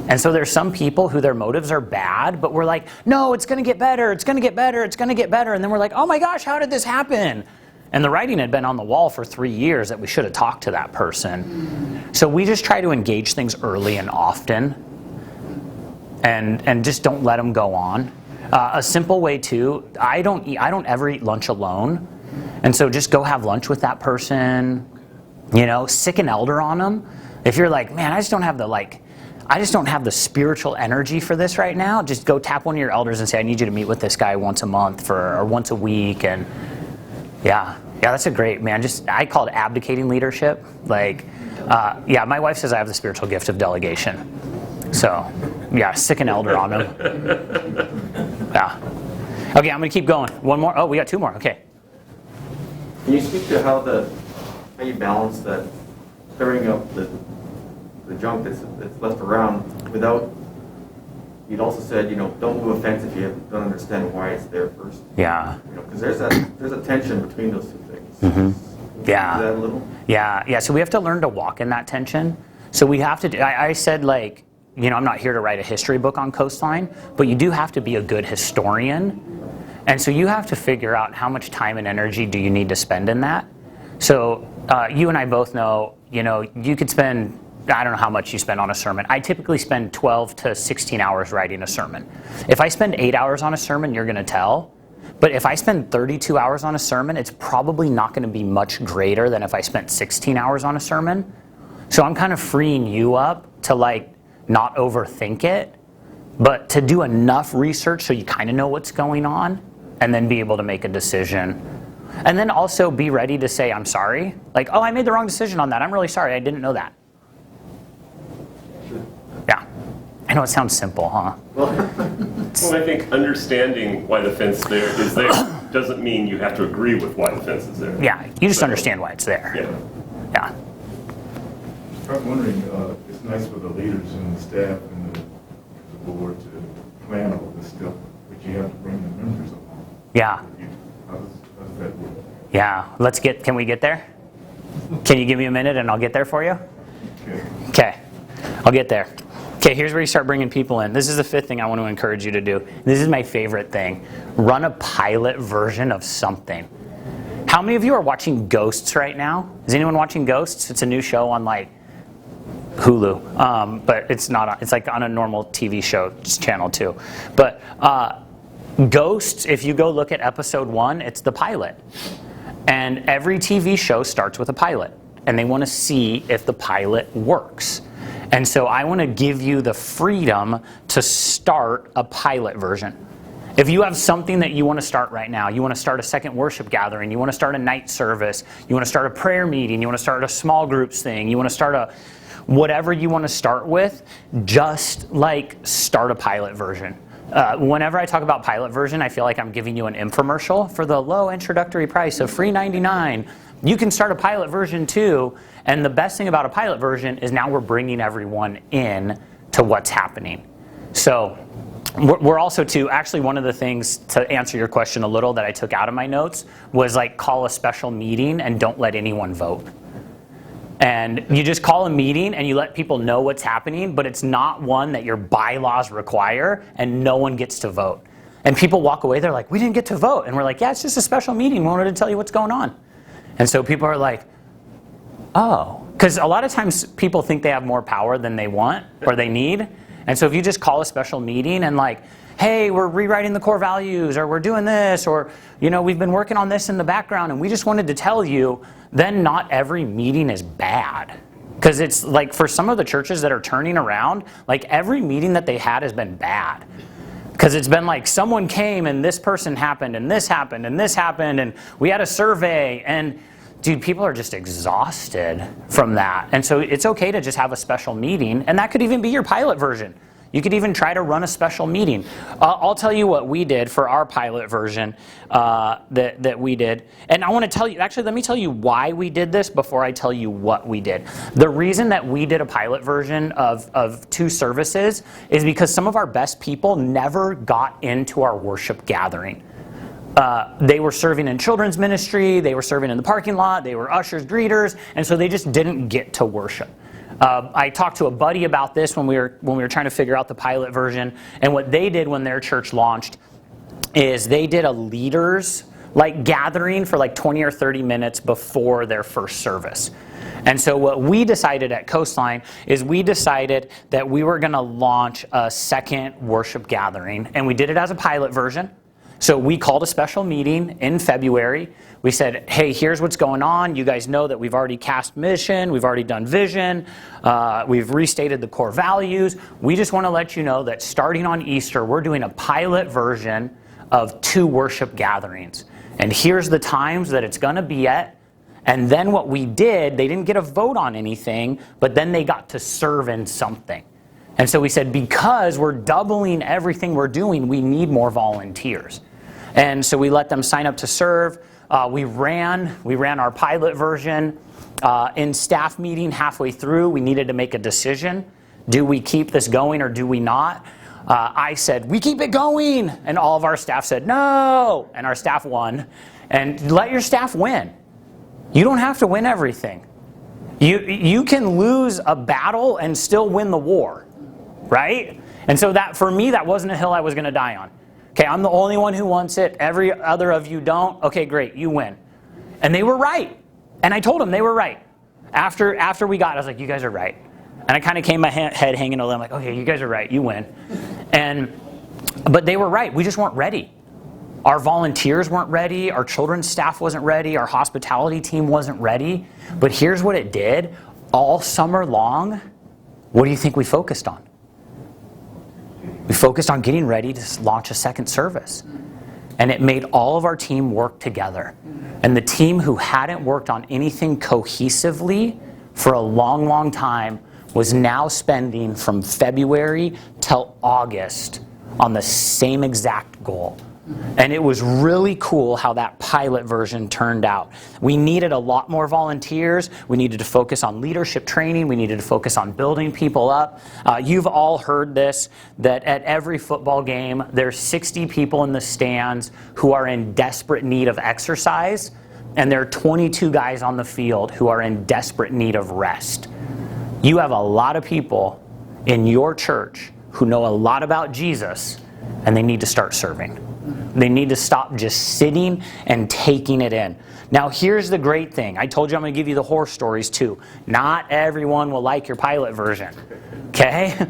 And so there's some people who their motives are bad, but we're like, no, it's going to get better, it's going to get better, it's going to get better. And then we're like, oh my gosh, how did this happen? And the writing had been on the wall for 3 years that we should have talked to that person. So we just try to engage things early and often, and just don't let them go on. A simple way too, I don't ever eat lunch alone. And so just go have lunch with that person, sick an elder on them. If you're like, man, I just don't have the I just don't have the spiritual energy for this right now. Just go tap one of your elders and say, I need you to meet with this guy once a month or once a week. And yeah, that's a great, man. I call it abdicating leadership. Like, my wife says I have the spiritual gift of delegation. So, yeah, stick an elder on them. Yeah. Okay, I'm gonna keep going. One more. Oh, we got two more. Okay. Can you speak to how you balance that, clearing up the junk that's left around without? You'd also said, don't move a fence if you don't understand why it's there first. Yeah. Because there's a tension between those two things. Mm-hmm. Yeah. That a little? Yeah. So we have to learn to walk in that tension. So we have to. I said, like, I'm not here to write a history book on Coastline, but you do have to be a good historian. And so you have to figure out how much time and energy do you need to spend in that. So you and I both know, you could spend, I don't know how much you spend on a sermon. I typically spend 12 to 16 hours writing a sermon. If I spend 8 hours on a sermon, you're going to tell. But if I spend 32 hours on a sermon, it's probably not going to be much greater than if I spent 16 hours on a sermon. So I'm kind of freeing you up to not overthink it, but to do enough research so you kind of know what's going on, and then be able to make a decision. And then also be ready to say, I'm sorry. Like, oh, I made the wrong decision on that. I'm really sorry. I didn't know that. Yeah. I know it sounds simple, huh? Well, I think understanding why the fence is there doesn't mean you have to agree with why the fence is there. Yeah, you just understand why it's there. Yeah. I'm wondering, it's nice for the leaders and the staff and the board to plan all this stuff, but you have to bring the members along. Yeah. How does that work? Yeah. Can we get there? Can you give me a minute and I'll get there for you? Okay. I'll get there. Okay, here's where you start bringing people in. This is the fifth thing I want to encourage you to do. This is my favorite thing. Run a pilot version of something. How many of you are watching Ghosts right now? Is anyone watching Ghosts? It's a new show on Hulu, but it's not. It's on a normal TV show channel too. But Ghosts, if you go look at episode 1, it's the pilot. And every TV show starts with a pilot. And they want to see if the pilot works. And so I want to give you the freedom to start a pilot version. If you have something that you want to start right now, you want to start a second worship gathering, you want to start a night service, you want to start a prayer meeting, you want to start a small groups thing, you want to start whatever you want to start with, just start a pilot version. Whenever I talk about pilot version, I feel like I'm giving you an infomercial for the low introductory price of free $99. You can start a pilot version too, and the best thing about a pilot version is now we're bringing everyone in to what's happening. So we're also actually one of the things to answer your question a little that I took out of my notes was call a special meeting and don't let anyone vote. And you just call a meeting and you let people know what's happening, but it's not one that your bylaws require and no one gets to vote. And people walk away, they're like, we didn't get to vote. And we're like, yeah, it's just a special meeting. We wanted to tell you what's going on. And so people are like, oh. Because a lot of times people think they have more power than they want or they need. And so if you just call a special meeting and hey, we're rewriting the core values, or we're doing this, or we've been working on this in the background and we just wanted to tell you, then not every meeting is bad. Because it's for some of the churches that are turning around, every meeting that they had has been bad. Because it's been someone came and this person happened and this happened and this happened and we had a survey and dude, people are just exhausted from that. And so it's okay to just have a special meeting, and that could even be your pilot version. You could even try to run a special meeting. I'll tell you what we did for our pilot version that we did. And I want to tell you, actually, let me tell you why we did this before I tell you what we did. The reason that we did a pilot version of 2 services is because some of our best people never got into our worship gathering. They were serving in children's ministry, they were serving in the parking lot, they were ushers, greeters, and so they just didn't get to worship. I talked to a buddy about this when we were trying to figure out the pilot version, and what they did when their church launched is they did a leaders gathering for 20 or 30 minutes before their first service. And so what we decided at Coastline is we decided that we were going to launch a second worship gathering, and we did it as a pilot version. So we called a special meeting in February. We said, hey, here's what's going on. You guys know that we've already cast mission. We've already done vision. We've restated the core values. We just want to let you know that starting on Easter, we're doing a pilot version of 2 worship gatherings. And here's the times that it's going to be at. And then what we did, they didn't get a vote on anything, but then they got to serve in something. And so we said, because we're doubling everything we're doing, we need more volunteers. And so we let them sign up to serve. We ran our pilot version. In staff meeting halfway through, we needed to make a decision. Do we keep this going or do we not? I said, we keep it going. And all of our staff said, no. And our staff won. And let your staff win. You don't have to win everything. You can lose a battle and still win the war, right? And so that, for me, that wasn't a hill I was going to die on. Okay, I'm the only one who wants it. Every other of you don't. Okay, great, you win. And they were right. And I told them they were right. After we got it, I was like, you guys are right. And I kind of came my head hanging over them, like, okay, you guys are right, you win. But they were right, we just weren't ready. Our volunteers weren't ready, our children's staff wasn't ready, our hospitality team wasn't ready. But here's what it did. All summer long, what do you think we focused on? We focused on getting ready to launch a second service. And it made all of our team work together. And the team who hadn't worked on anything cohesively for a long, long time was now spending from February till August on the same exact goal. And it was really cool how that pilot version turned out. We needed a lot more volunteers. We needed to focus on leadership training. We needed to focus on building people up. You've all heard this, that at every football game, there's 60 people in the stands who are in desperate need of exercise, and there are 22 guys on the field who are in desperate need of rest. You have a lot of people in your church who know a lot about Jesus, and they need to start serving. They need to stop just sitting and taking it in. Now, here's the great thing. I told you I'm going to give you the horror stories too. Not everyone will like your pilot version. Okay?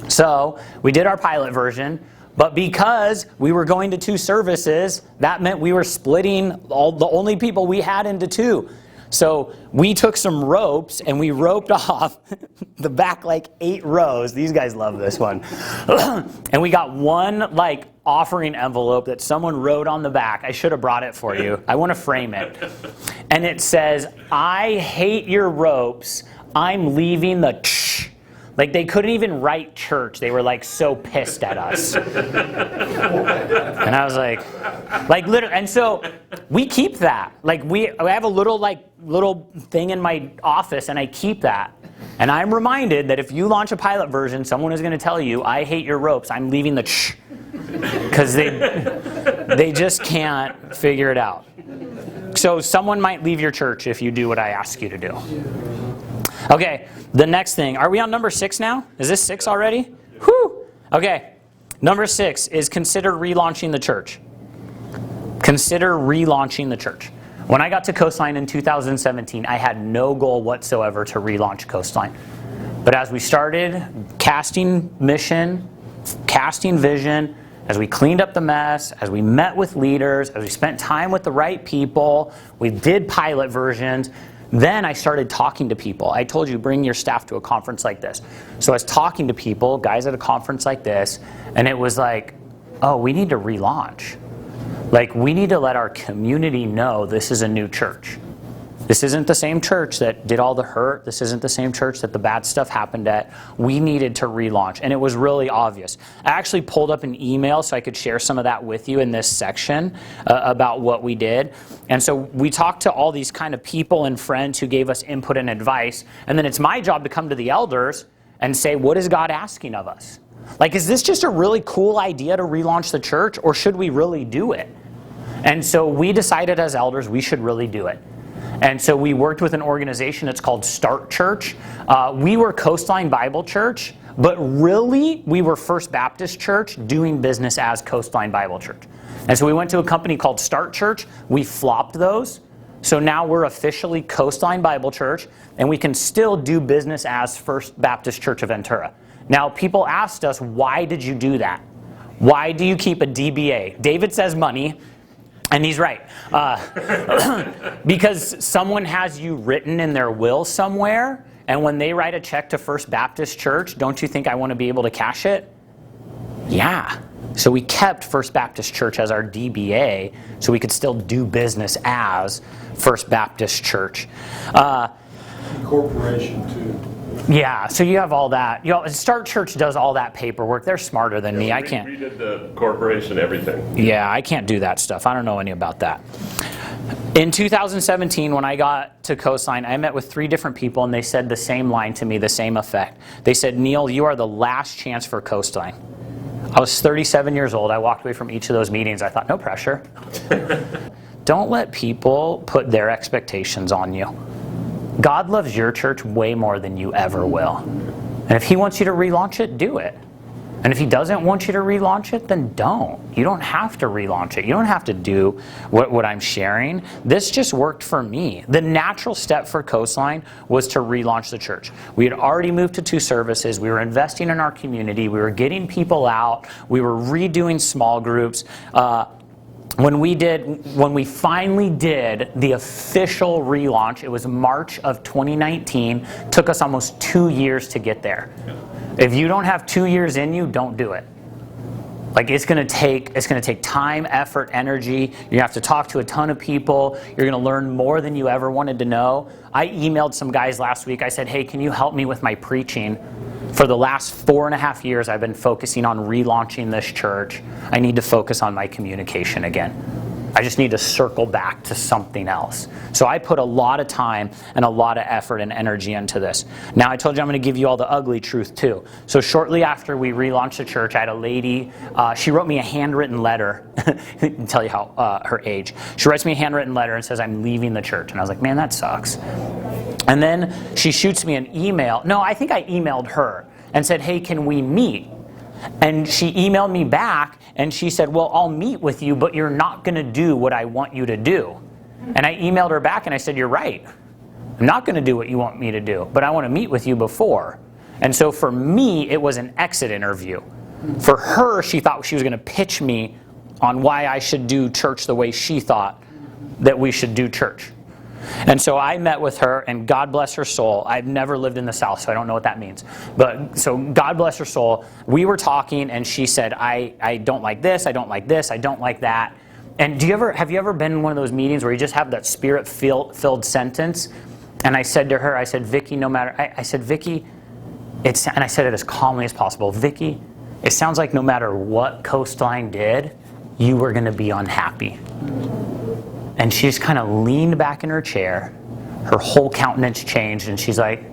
So, we did our pilot version, but because we were going to 2 services, that meant we were splitting the only people we had into 2. So we took some ropes and we roped off the back like 8 rows. These guys love this one. And we got one like offering envelope that someone wrote on the back. I should have brought it for you. I want to frame it. And it says, I hate your ropes. I'm leaving the tsh. Like they couldn't even write church. They were like so pissed at us. And I was like literally, and so we keep that. Like I have a little thing in my office and I keep that. And I'm reminded that if you launch a pilot version, someone is going to tell you, I hate your ropes, I'm leaving the shh. Because they just can't figure it out. So someone might leave your church if you do what I ask you to do. Okay, the next thing. Are we on number 6 now? Is this 6 already? Whew. Okay, number 6 is consider relaunching the church. Consider relaunching the church. When I got to Coastline in 2017, I had no goal whatsoever to relaunch Coastline. But as we started casting mission, casting vision, as we cleaned up the mess, as we met with leaders, as we spent time with the right people, we did pilot versions, then I started talking to people. I told you, bring your staff to a conference like this. So I was talking to people, guys at a conference like this, and it was like, oh, we need to relaunch. Like, we need to let our community know this is a new church. This isn't the same church that did all the hurt. This isn't the same church that the bad stuff happened at. We needed to relaunch, and it was really obvious. I actually pulled up an email so I could share some of that with you in this section about what we did. And so we talked to all these kind of people and friends who gave us input and advice, and then it's my job to come to the elders and say, what is God asking of us? Like, is this just a really cool idea to relaunch the church, or should we really do it? And so we decided as elders we should really do it. And so we worked with an organization that's called Start Church. We were Coastline Bible Church, but really we were First Baptist Church doing business as Coastline Bible Church. And so we went to a company called Start Church. We flopped those. So now we're officially Coastline Bible Church, and we can still do business as First Baptist Church of Ventura. Now, people asked us, why did you do that? Why do you keep a DBA? David says money, and he's right. Because someone has you written in their will somewhere, and when they write a check to First Baptist Church, don't you think I want to be able to cash it? Yeah. So we kept First Baptist Church as our DBA so we could still do business as First Baptist Church. Corporation too. Yeah, so you have all that. Start Church does all that paperwork. They're smarter than me. I can't. We redid the corporation, everything. Yeah, I can't do that stuff. I don't know any about that. In 2017, when I got to Coastline, I met with 3 different people, and they said the same line to me, the same effect. They said, Neil, you are the last chance for Coastline. I was 37 years old. I walked away from each of those meetings. I thought, no pressure. Don't let people put their expectations on you. God loves your church way more than you ever will. And if He wants you to relaunch it, do it. And if He doesn't want you to relaunch it, then don't. You don't have to relaunch it. You don't have to do what I'm sharing. This just worked for me. The natural step for Coastline was to relaunch the church. We had already moved to 2 services. We were investing in our community. We were getting people out. We were redoing small groups. When we finally did the official relaunch, it was March of 2019. Took us almost 2 years to get there. If you don't have 2 years in you, don't do it. Like it's gonna take time, effort, energy. You're gonna have to talk to a ton of people. You're gonna learn more than you ever wanted to know. I emailed some guys last week. I said, hey, can you help me with my preaching? For the last 4.5 years, I've been focusing on relaunching this church. I need to focus on my communication again. I just need to circle back to something else. So I put a lot of time and a lot of effort and energy into this. Now I told you I'm going to give you all the ugly truth too. So shortly after we relaunched the church, I had a lady, she wrote me a handwritten letter. I can tell you how her age. She writes me a handwritten letter and says, I'm leaving the church. And I was like, man, that sucks. And then she shoots me an email. No, I think I emailed her and said, hey, can we meet? And she emailed me back and she said, well, I'll meet with you, but you're not going to do what I want you to do. And I emailed her back and I said, you're right. I'm not going to do what you want me to do, but I want to meet with you before. And so for me, it was an exit interview. For her, she thought she was going to pitch me on why I should do church the way she thought that we should do church. And so I met with her, and God bless her soul. I've never lived in the South, so I don't know what that means. But so God bless her soul. We were talking, and she said, I don't like this, I don't like this, I don't like that. And have you ever been in one of those meetings where you just have that spirit-filled sentence? And I said to her, I said, Vicki, no matter, I said, Vicki, and I said it as calmly as possible, Vicki, it sounds like no matter what Coastline did, you were going to be unhappy. And she just kind of leaned back in her chair. Her whole countenance changed, and she's like,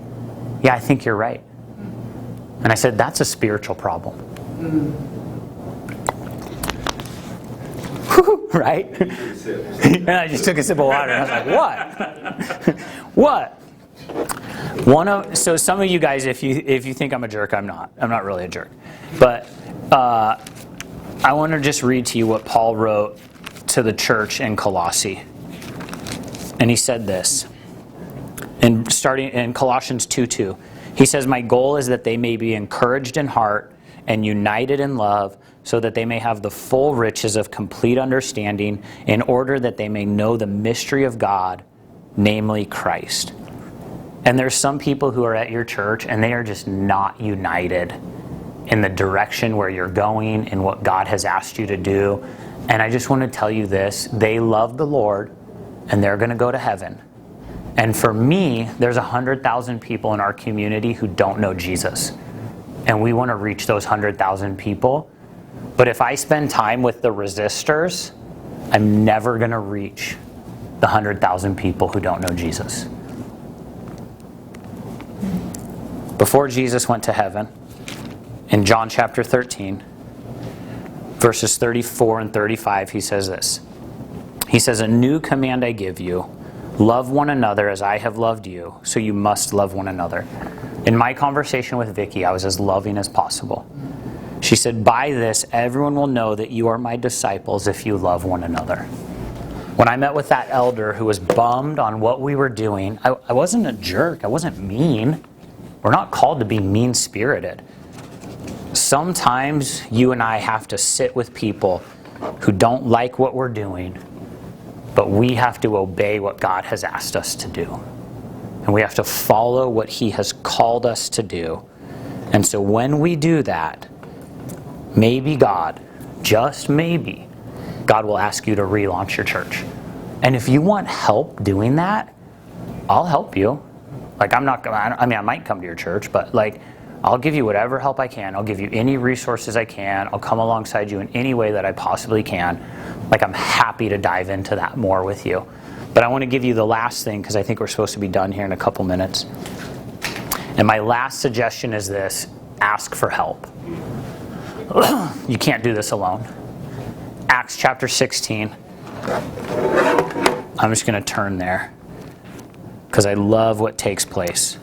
yeah, I think you're right. And I said, that's a spiritual problem. Right? And I just took a sip of water, and I was like, what? What? So some of you guys, if you think I'm a jerk, I'm not. I'm not really a jerk. But I want to just read to you what Paul wrote to the church in Colossae. And he said this, and starting in Colossians 2:2. He says, my goal is that they may be encouraged in heart and united in love, so that they may have the full riches of complete understanding, in order that they may know the mystery of God, namely Christ. And there's some people who are at your church and they are just not united in the direction where you're going and what God has asked you to do. And I just want to tell you this, they love the Lord and they're going to go to heaven. And for me, there's 100,000 people in our community who don't know Jesus. And we want to reach those 100,000 people. But if I spend time with the resistors, I'm never going to reach the 100,000 people who don't know Jesus. Before Jesus went to heaven, in John chapter 13, verses 34 and 35, he says this. He says, a new command I give you, love one another as I have loved you, so you must love one another. In my conversation with Vicki, I was as loving as possible. She said, by this, everyone will know that you are my disciples if you love one another. When I met with that elder who was bummed on what we were doing, I wasn't a jerk. I wasn't mean. We're not called to be mean-spirited. Sometimes you and I have to sit with people who don't like what we're doing, but we have to obey what God has asked us to do. And we have to follow what He has called us to do. And so when we do that, maybe God, just maybe, God will ask you to relaunch your church. And if you want help doing that, I'll help you. Like, I might come to your church, but like, I'll give you whatever help I can. I'll give you any resources I can. I'll come alongside you in any way that I possibly can. Like, I'm happy to dive into that more with you. But I want to give you the last thing, because I think we're supposed to be done here in a couple minutes. And my last suggestion is this: ask for help. You can't do this alone. Acts chapter 16. I'm just going to turn there, because I love what takes place.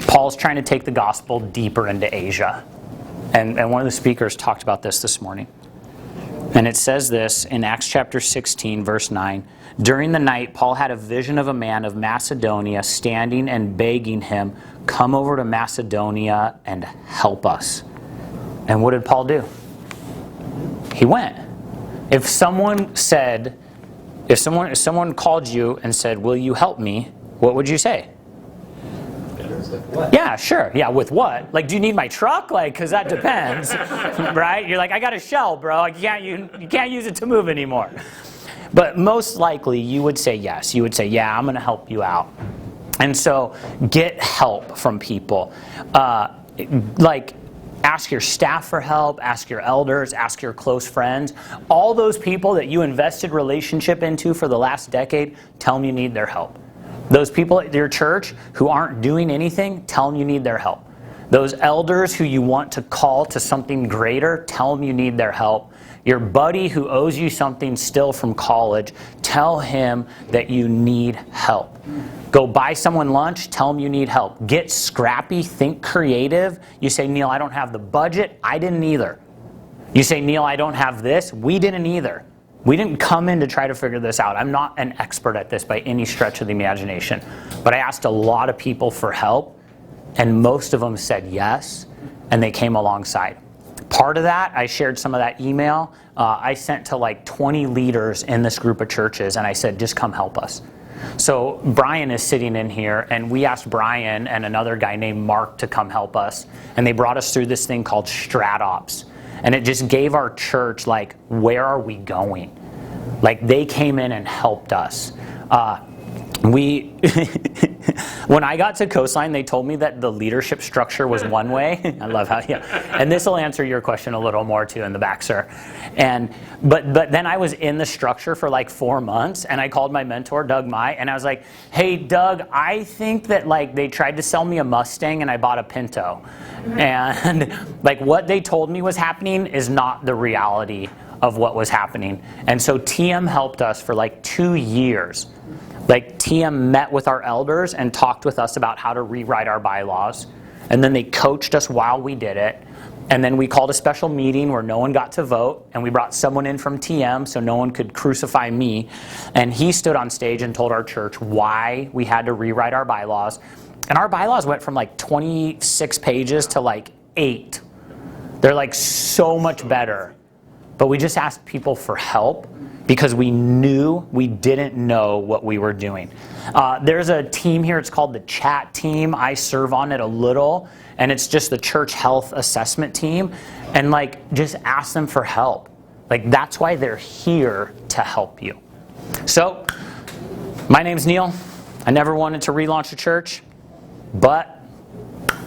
Paul's trying to take the gospel deeper into Asia. And one of the speakers talked about this morning. And it says this in Acts chapter 16, verse 9. During the night, Paul had a vision of a man of Macedonia standing and begging him, "Come over to Macedonia and help us." And what did Paul do? He went. If someone called you and said, "Will you help me?" what would you say? What? Yeah, sure. Yeah, with what? Like, do you need my truck? Like, because that depends, right? You're like, I got a shell, bro. You can't use it to move anymore. But most likely, you would say yes. You would say, yeah, I'm going to help you out. And so, get help from people. Ask your staff for help, ask your elders, ask your close friends. All those people that you invested relationship into for the last decade, tell them you need their help. Those people at your church who aren't doing anything, tell them you need their help. Those elders who you want to call to something greater, tell them you need their help. Your buddy who owes you something still from college, tell him that you need help. Go buy someone lunch, tell them you need help. Get scrappy, think creative. You say, Neil, I don't have the budget. I didn't either. You say, Neil, I don't have this. We didn't either. We didn't come in to try to figure this out. I'm not an expert at this by any stretch of the imagination. But I asked a lot of people for help, and most of them said yes, and they came alongside. Part of that, I shared some of that email I sent to like 20 leaders in this group of churches, and I said, just come help us. So Brian is sitting in here, and we asked Brian and another guy named Mark to come help us, and they brought us through this thing called StratOps. And it just gave our church, like, where are we going? Like, they came in and helped us. When I got to Coastline, they told me that the leadership structure was one way. I love how, yeah. And this will answer your question a little more too in the back, sir. But then I was in the structure for like 4 months, and I called my mentor, Doug Mai, and I was like, hey, Doug, I think that like they tried to sell me a Mustang and I bought a Pinto. And like what they told me was happening is not the reality of what was happening. And so TM helped us for like 2 years. Like TM met with our elders and talked with us about how to rewrite our bylaws. And then they coached us while we did it. And then we called a special meeting where no one got to vote. And we brought someone in from TM so no one could crucify me. And he stood on stage and told our church why we had to rewrite our bylaws. And our bylaws went from like 26 pages to like 8. They're like so much better. But we just asked people for help because we knew we didn't know what we were doing. There's a team here, it's called the chat team. I serve on it a little, and it's just the church health assessment team. And like, just ask them for help. Like, that's why they're here to help you. So, my name's Neil. I never wanted to relaunch a church, but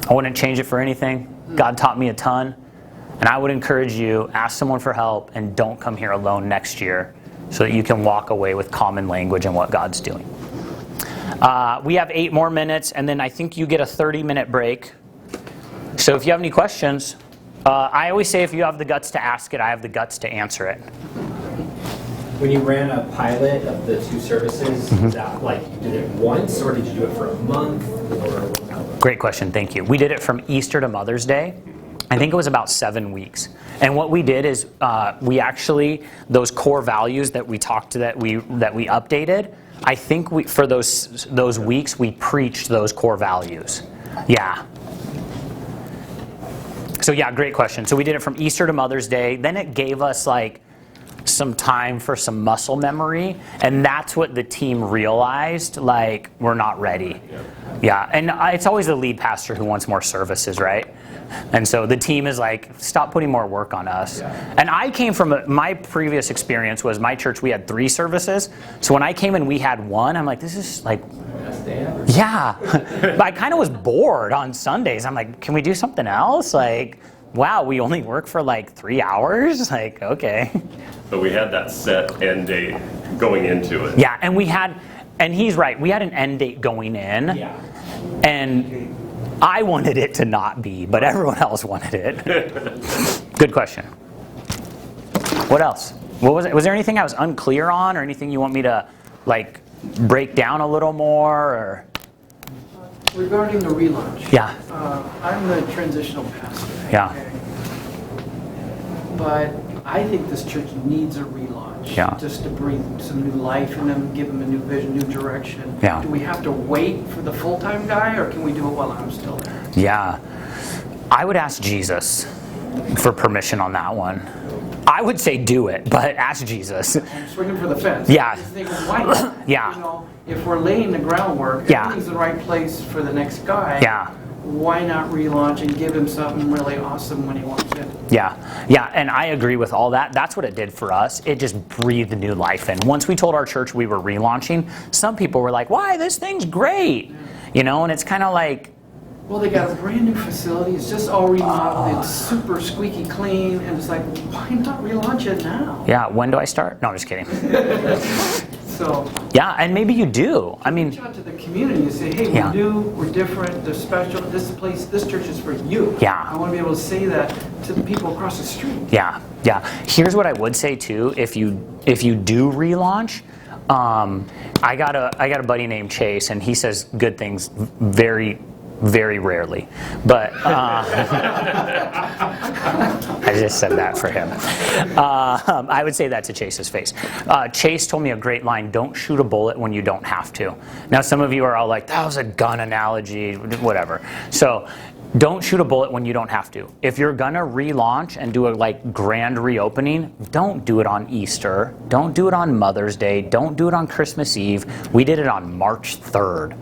I wouldn't change it for anything. God taught me a ton. And I would encourage you, ask someone for help, and don't come here alone next year so that you can walk away with common language and what God's doing. We have 8 more minutes, and then I think you get a 30-minute break. So if you have any questions, I always say if you have the guts to ask it, I have the guts to answer it. When you ran a pilot of the 2 services, was that like you did it once, or did you do it for a month, or? Great question, thank you. We did it from Easter to Mother's Day. I think it was about 7 weeks. And what we did is we actually, those core values that we talked to, that we updated, I think for those weeks we preached those core values. Yeah. So So yeah, great question. So we did it from Easter to Mother's Day. Then it gave us like some time for some muscle memory, and that's what the team realized, like, we're not ready. Yeah, and it's always the lead pastor who wants more services, right? And so the team is like, stop putting more work on us. And I came from, my previous experience was my church, we had 3 services. So when I came and we had 1, I'm like, this is like, yeah. But I kind of was bored on Sundays. I'm like, can we do something else? Like, wow, we only work for like 3 hours? Like, okay. But we had that set end date going into it. Yeah, and he's right, we had an end date going in. Yeah. And I wanted it to not be, but everyone else wanted it. Good question. What else? What was it? Was there anything I was unclear on, or anything you want me to like break down a little more? Or? Regarding the relaunch. Yeah. I'm the transitional pastor. Yeah. Okay? But I think this church needs a relaunch. Yeah. Just to breathe some new life in them, give them a new vision, new direction. Yeah. Do we have to wait for the full-time guy, or can we do it while I'm still there? Yeah. I would ask Jesus for permission on that one. I would say do it, but ask Jesus. I'm swinging for the fence. Yeah. I'm just thinking, why not? Yeah. You know, if we're laying the groundwork, Yeah. everything's in the right place for the next guy. Yeah. Why not relaunch and give him something really awesome when he walks in? Yeah, yeah, and I agree with all that. That's what it did for us. It just breathed new life in. Once we told our church we were relaunching, some people were like, why, this thing's great. You know, and it's kind of like, Well, they got a brand new facility. It's just all remodeled. It's super squeaky clean. And it's like, why not relaunch it now? yeah, when do I start? No, I'm just kidding. So Yeah, and maybe you do. I mean, reach out to the community and say, hey, Yeah. we're new, we're different, they're special. This place, this church is for you. Yeah. I want to be able to say that to the people across the street. yeah, yeah. Here's what I would say too, if you do relaunch, I got a buddy named Chase, and he says good things very, very rarely. But I just said that for him. I would say that to Chase's face. Chase told me a great line, don't shoot a bullet when you don't have to. Now some of you are all like, that was a gun analogy, whatever. So don't shoot a bullet when you don't have to. If you're gonna relaunch and do a like grand reopening, don't do it on Easter. Don't do it on Mother's Day. Don't do it on Christmas Eve. We did it on March 3rd.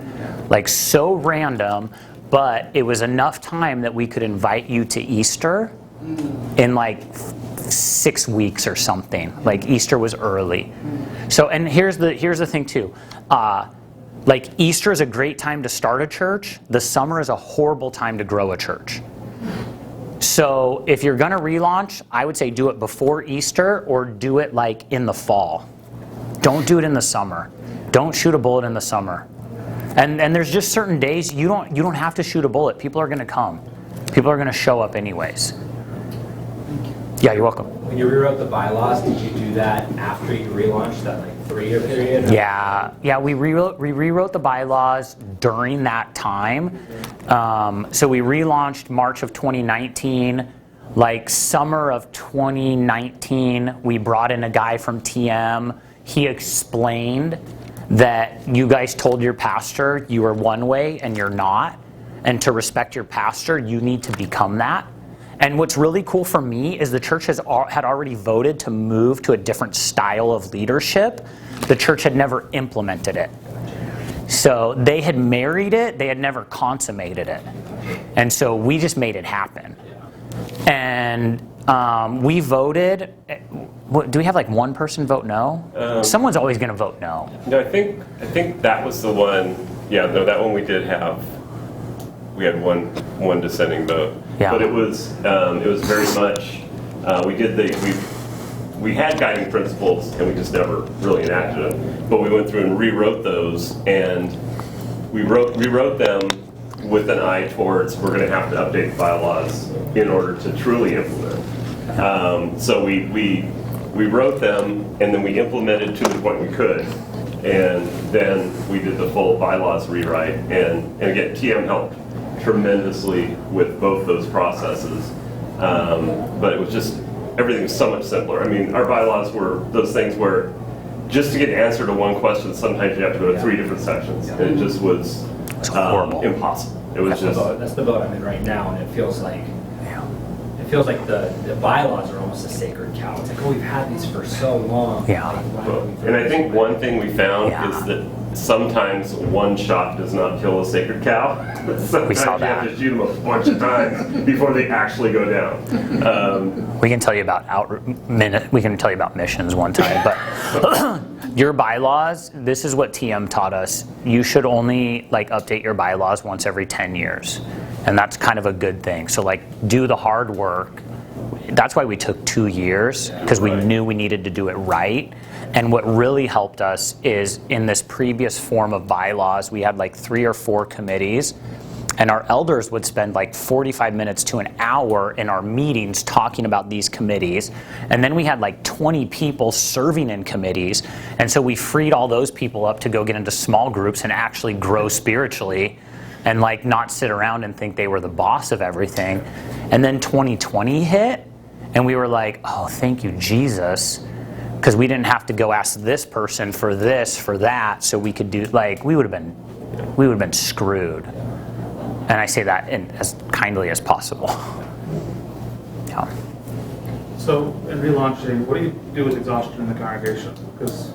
Like so random, but it was enough time that we could invite you to Easter in like 6 weeks or something. Like Easter was early. So, and here's the thing too. Like Easter is a great time to start a church. The summer is a horrible time to grow a church. So if you're gonna relaunch, I would say do it before Easter or do it like in the fall. Don't do it in the summer. Don't shoot a bullet in the summer. And there's just certain days you don't have to shoot a bullet. People are gonna come. People are gonna show up anyways. Yeah, you're welcome. When you rewrote the bylaws, did you do that after you relaunched that like 3-year period? or- Yeah, we rewrote the bylaws during that time. So we relaunched March of 2019. Like summer of 2019, we brought in a guy from TM. He explained that you guys told your pastor you were one way and you're not. And to respect your pastor, you need to become that. And what's really cool for me is the church had already voted to move to a different style of leadership. The church had never implemented it. So they had married it, they had never consummated it. And so we just made it happen. And we voted, do we have like one person vote no? Someone's always gonna vote no. No, I think that was the one. Yeah, no, that one we did have. We had one dissenting vote. Yeah. But it was very much. We had guiding principles and we just never really enacted them. But we went through and rewrote those, and we rewrote them with an eye towards we're going to have to update the bylaws in order to truly implement. So we wrote them and then we implemented to the point we could, and then we did the full bylaws rewrite. And again, TM helped tremendously with both those processes, but it was just everything was so much simpler. I mean, our bylaws were those things where just to get an answer to one question, sometimes you have to go to 3 different sections, and it just was horrible. impossible. It was just That's the boat I'm in right now, and it feels like it feels like the bylaws are almost a sacred cow. It's like, oh, we've had these for so long. Yeah. Like, why don't we And I think one thing we found Yeah. is that sometimes one shot does not kill a sacred cow. Sometimes We saw you that. have to shoot them a bunch of times before they actually go down. We can tell you about we can tell you about missions one time, but your bylaws, this is what TM taught us. You should only like update your bylaws once every 10 years. And that's kind of a good thing. So like do the hard work. That's why we took 2 years, because we knew we needed to do it right. And what really helped us is in this previous form of bylaws, we had like 3 or 4 committees. And our elders would spend like 45 minutes to an hour in our meetings talking about these committees. And then we had like 20 people serving in committees. And so we freed all those people up to go get into small groups and actually grow spiritually and like not sit around and think they were the boss of everything. And then 2020 hit and we were like, oh, thank you, Jesus. Because we didn't have to go ask this person for this, for that. So we could do, like, we would have been screwed. And I say that as kindly as possible. Yeah. So, in relaunching, what do you do with exhaustion in the congregation? Because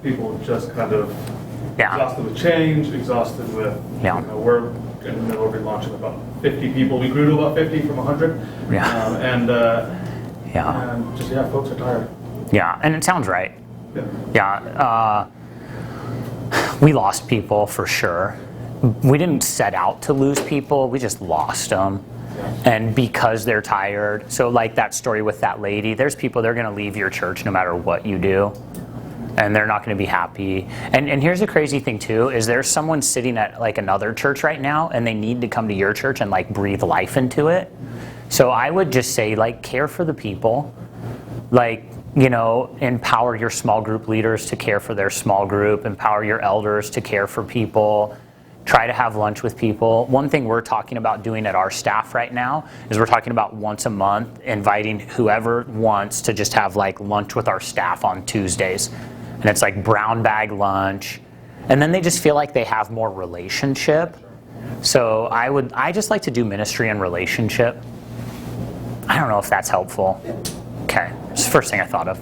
people just kind of Yeah. exhausted with change, exhausted with, Yeah. we're in the middle of relaunching about 50 people. We grew to about 50 from 100. Yeah. And just, folks are tired. Yeah, and it sounds right. Yeah. Yeah. We lost people for sure. We didn't set out to lose people, we just lost them. And because they're tired, so like that story with that lady, there's people, they're going to leave your church no matter what you do. And they're not going to be happy. And here's the crazy thing too, is there's someone sitting at like another church right now and they need to come to your church and like breathe life into it. So I would just say like care for the people. Like, you know, empower your small group leaders to care for their small group, empower your elders to care for people. Try to have lunch with people. One thing we're talking about doing at our staff right now is we're talking about once a month inviting whoever wants to just have like lunch with our staff on Tuesdays. And it's like brown bag lunch. And then they just feel like they have more relationship. So I just like to do ministry and relationship. I don't know if that's helpful. Okay, it's the first thing I thought of.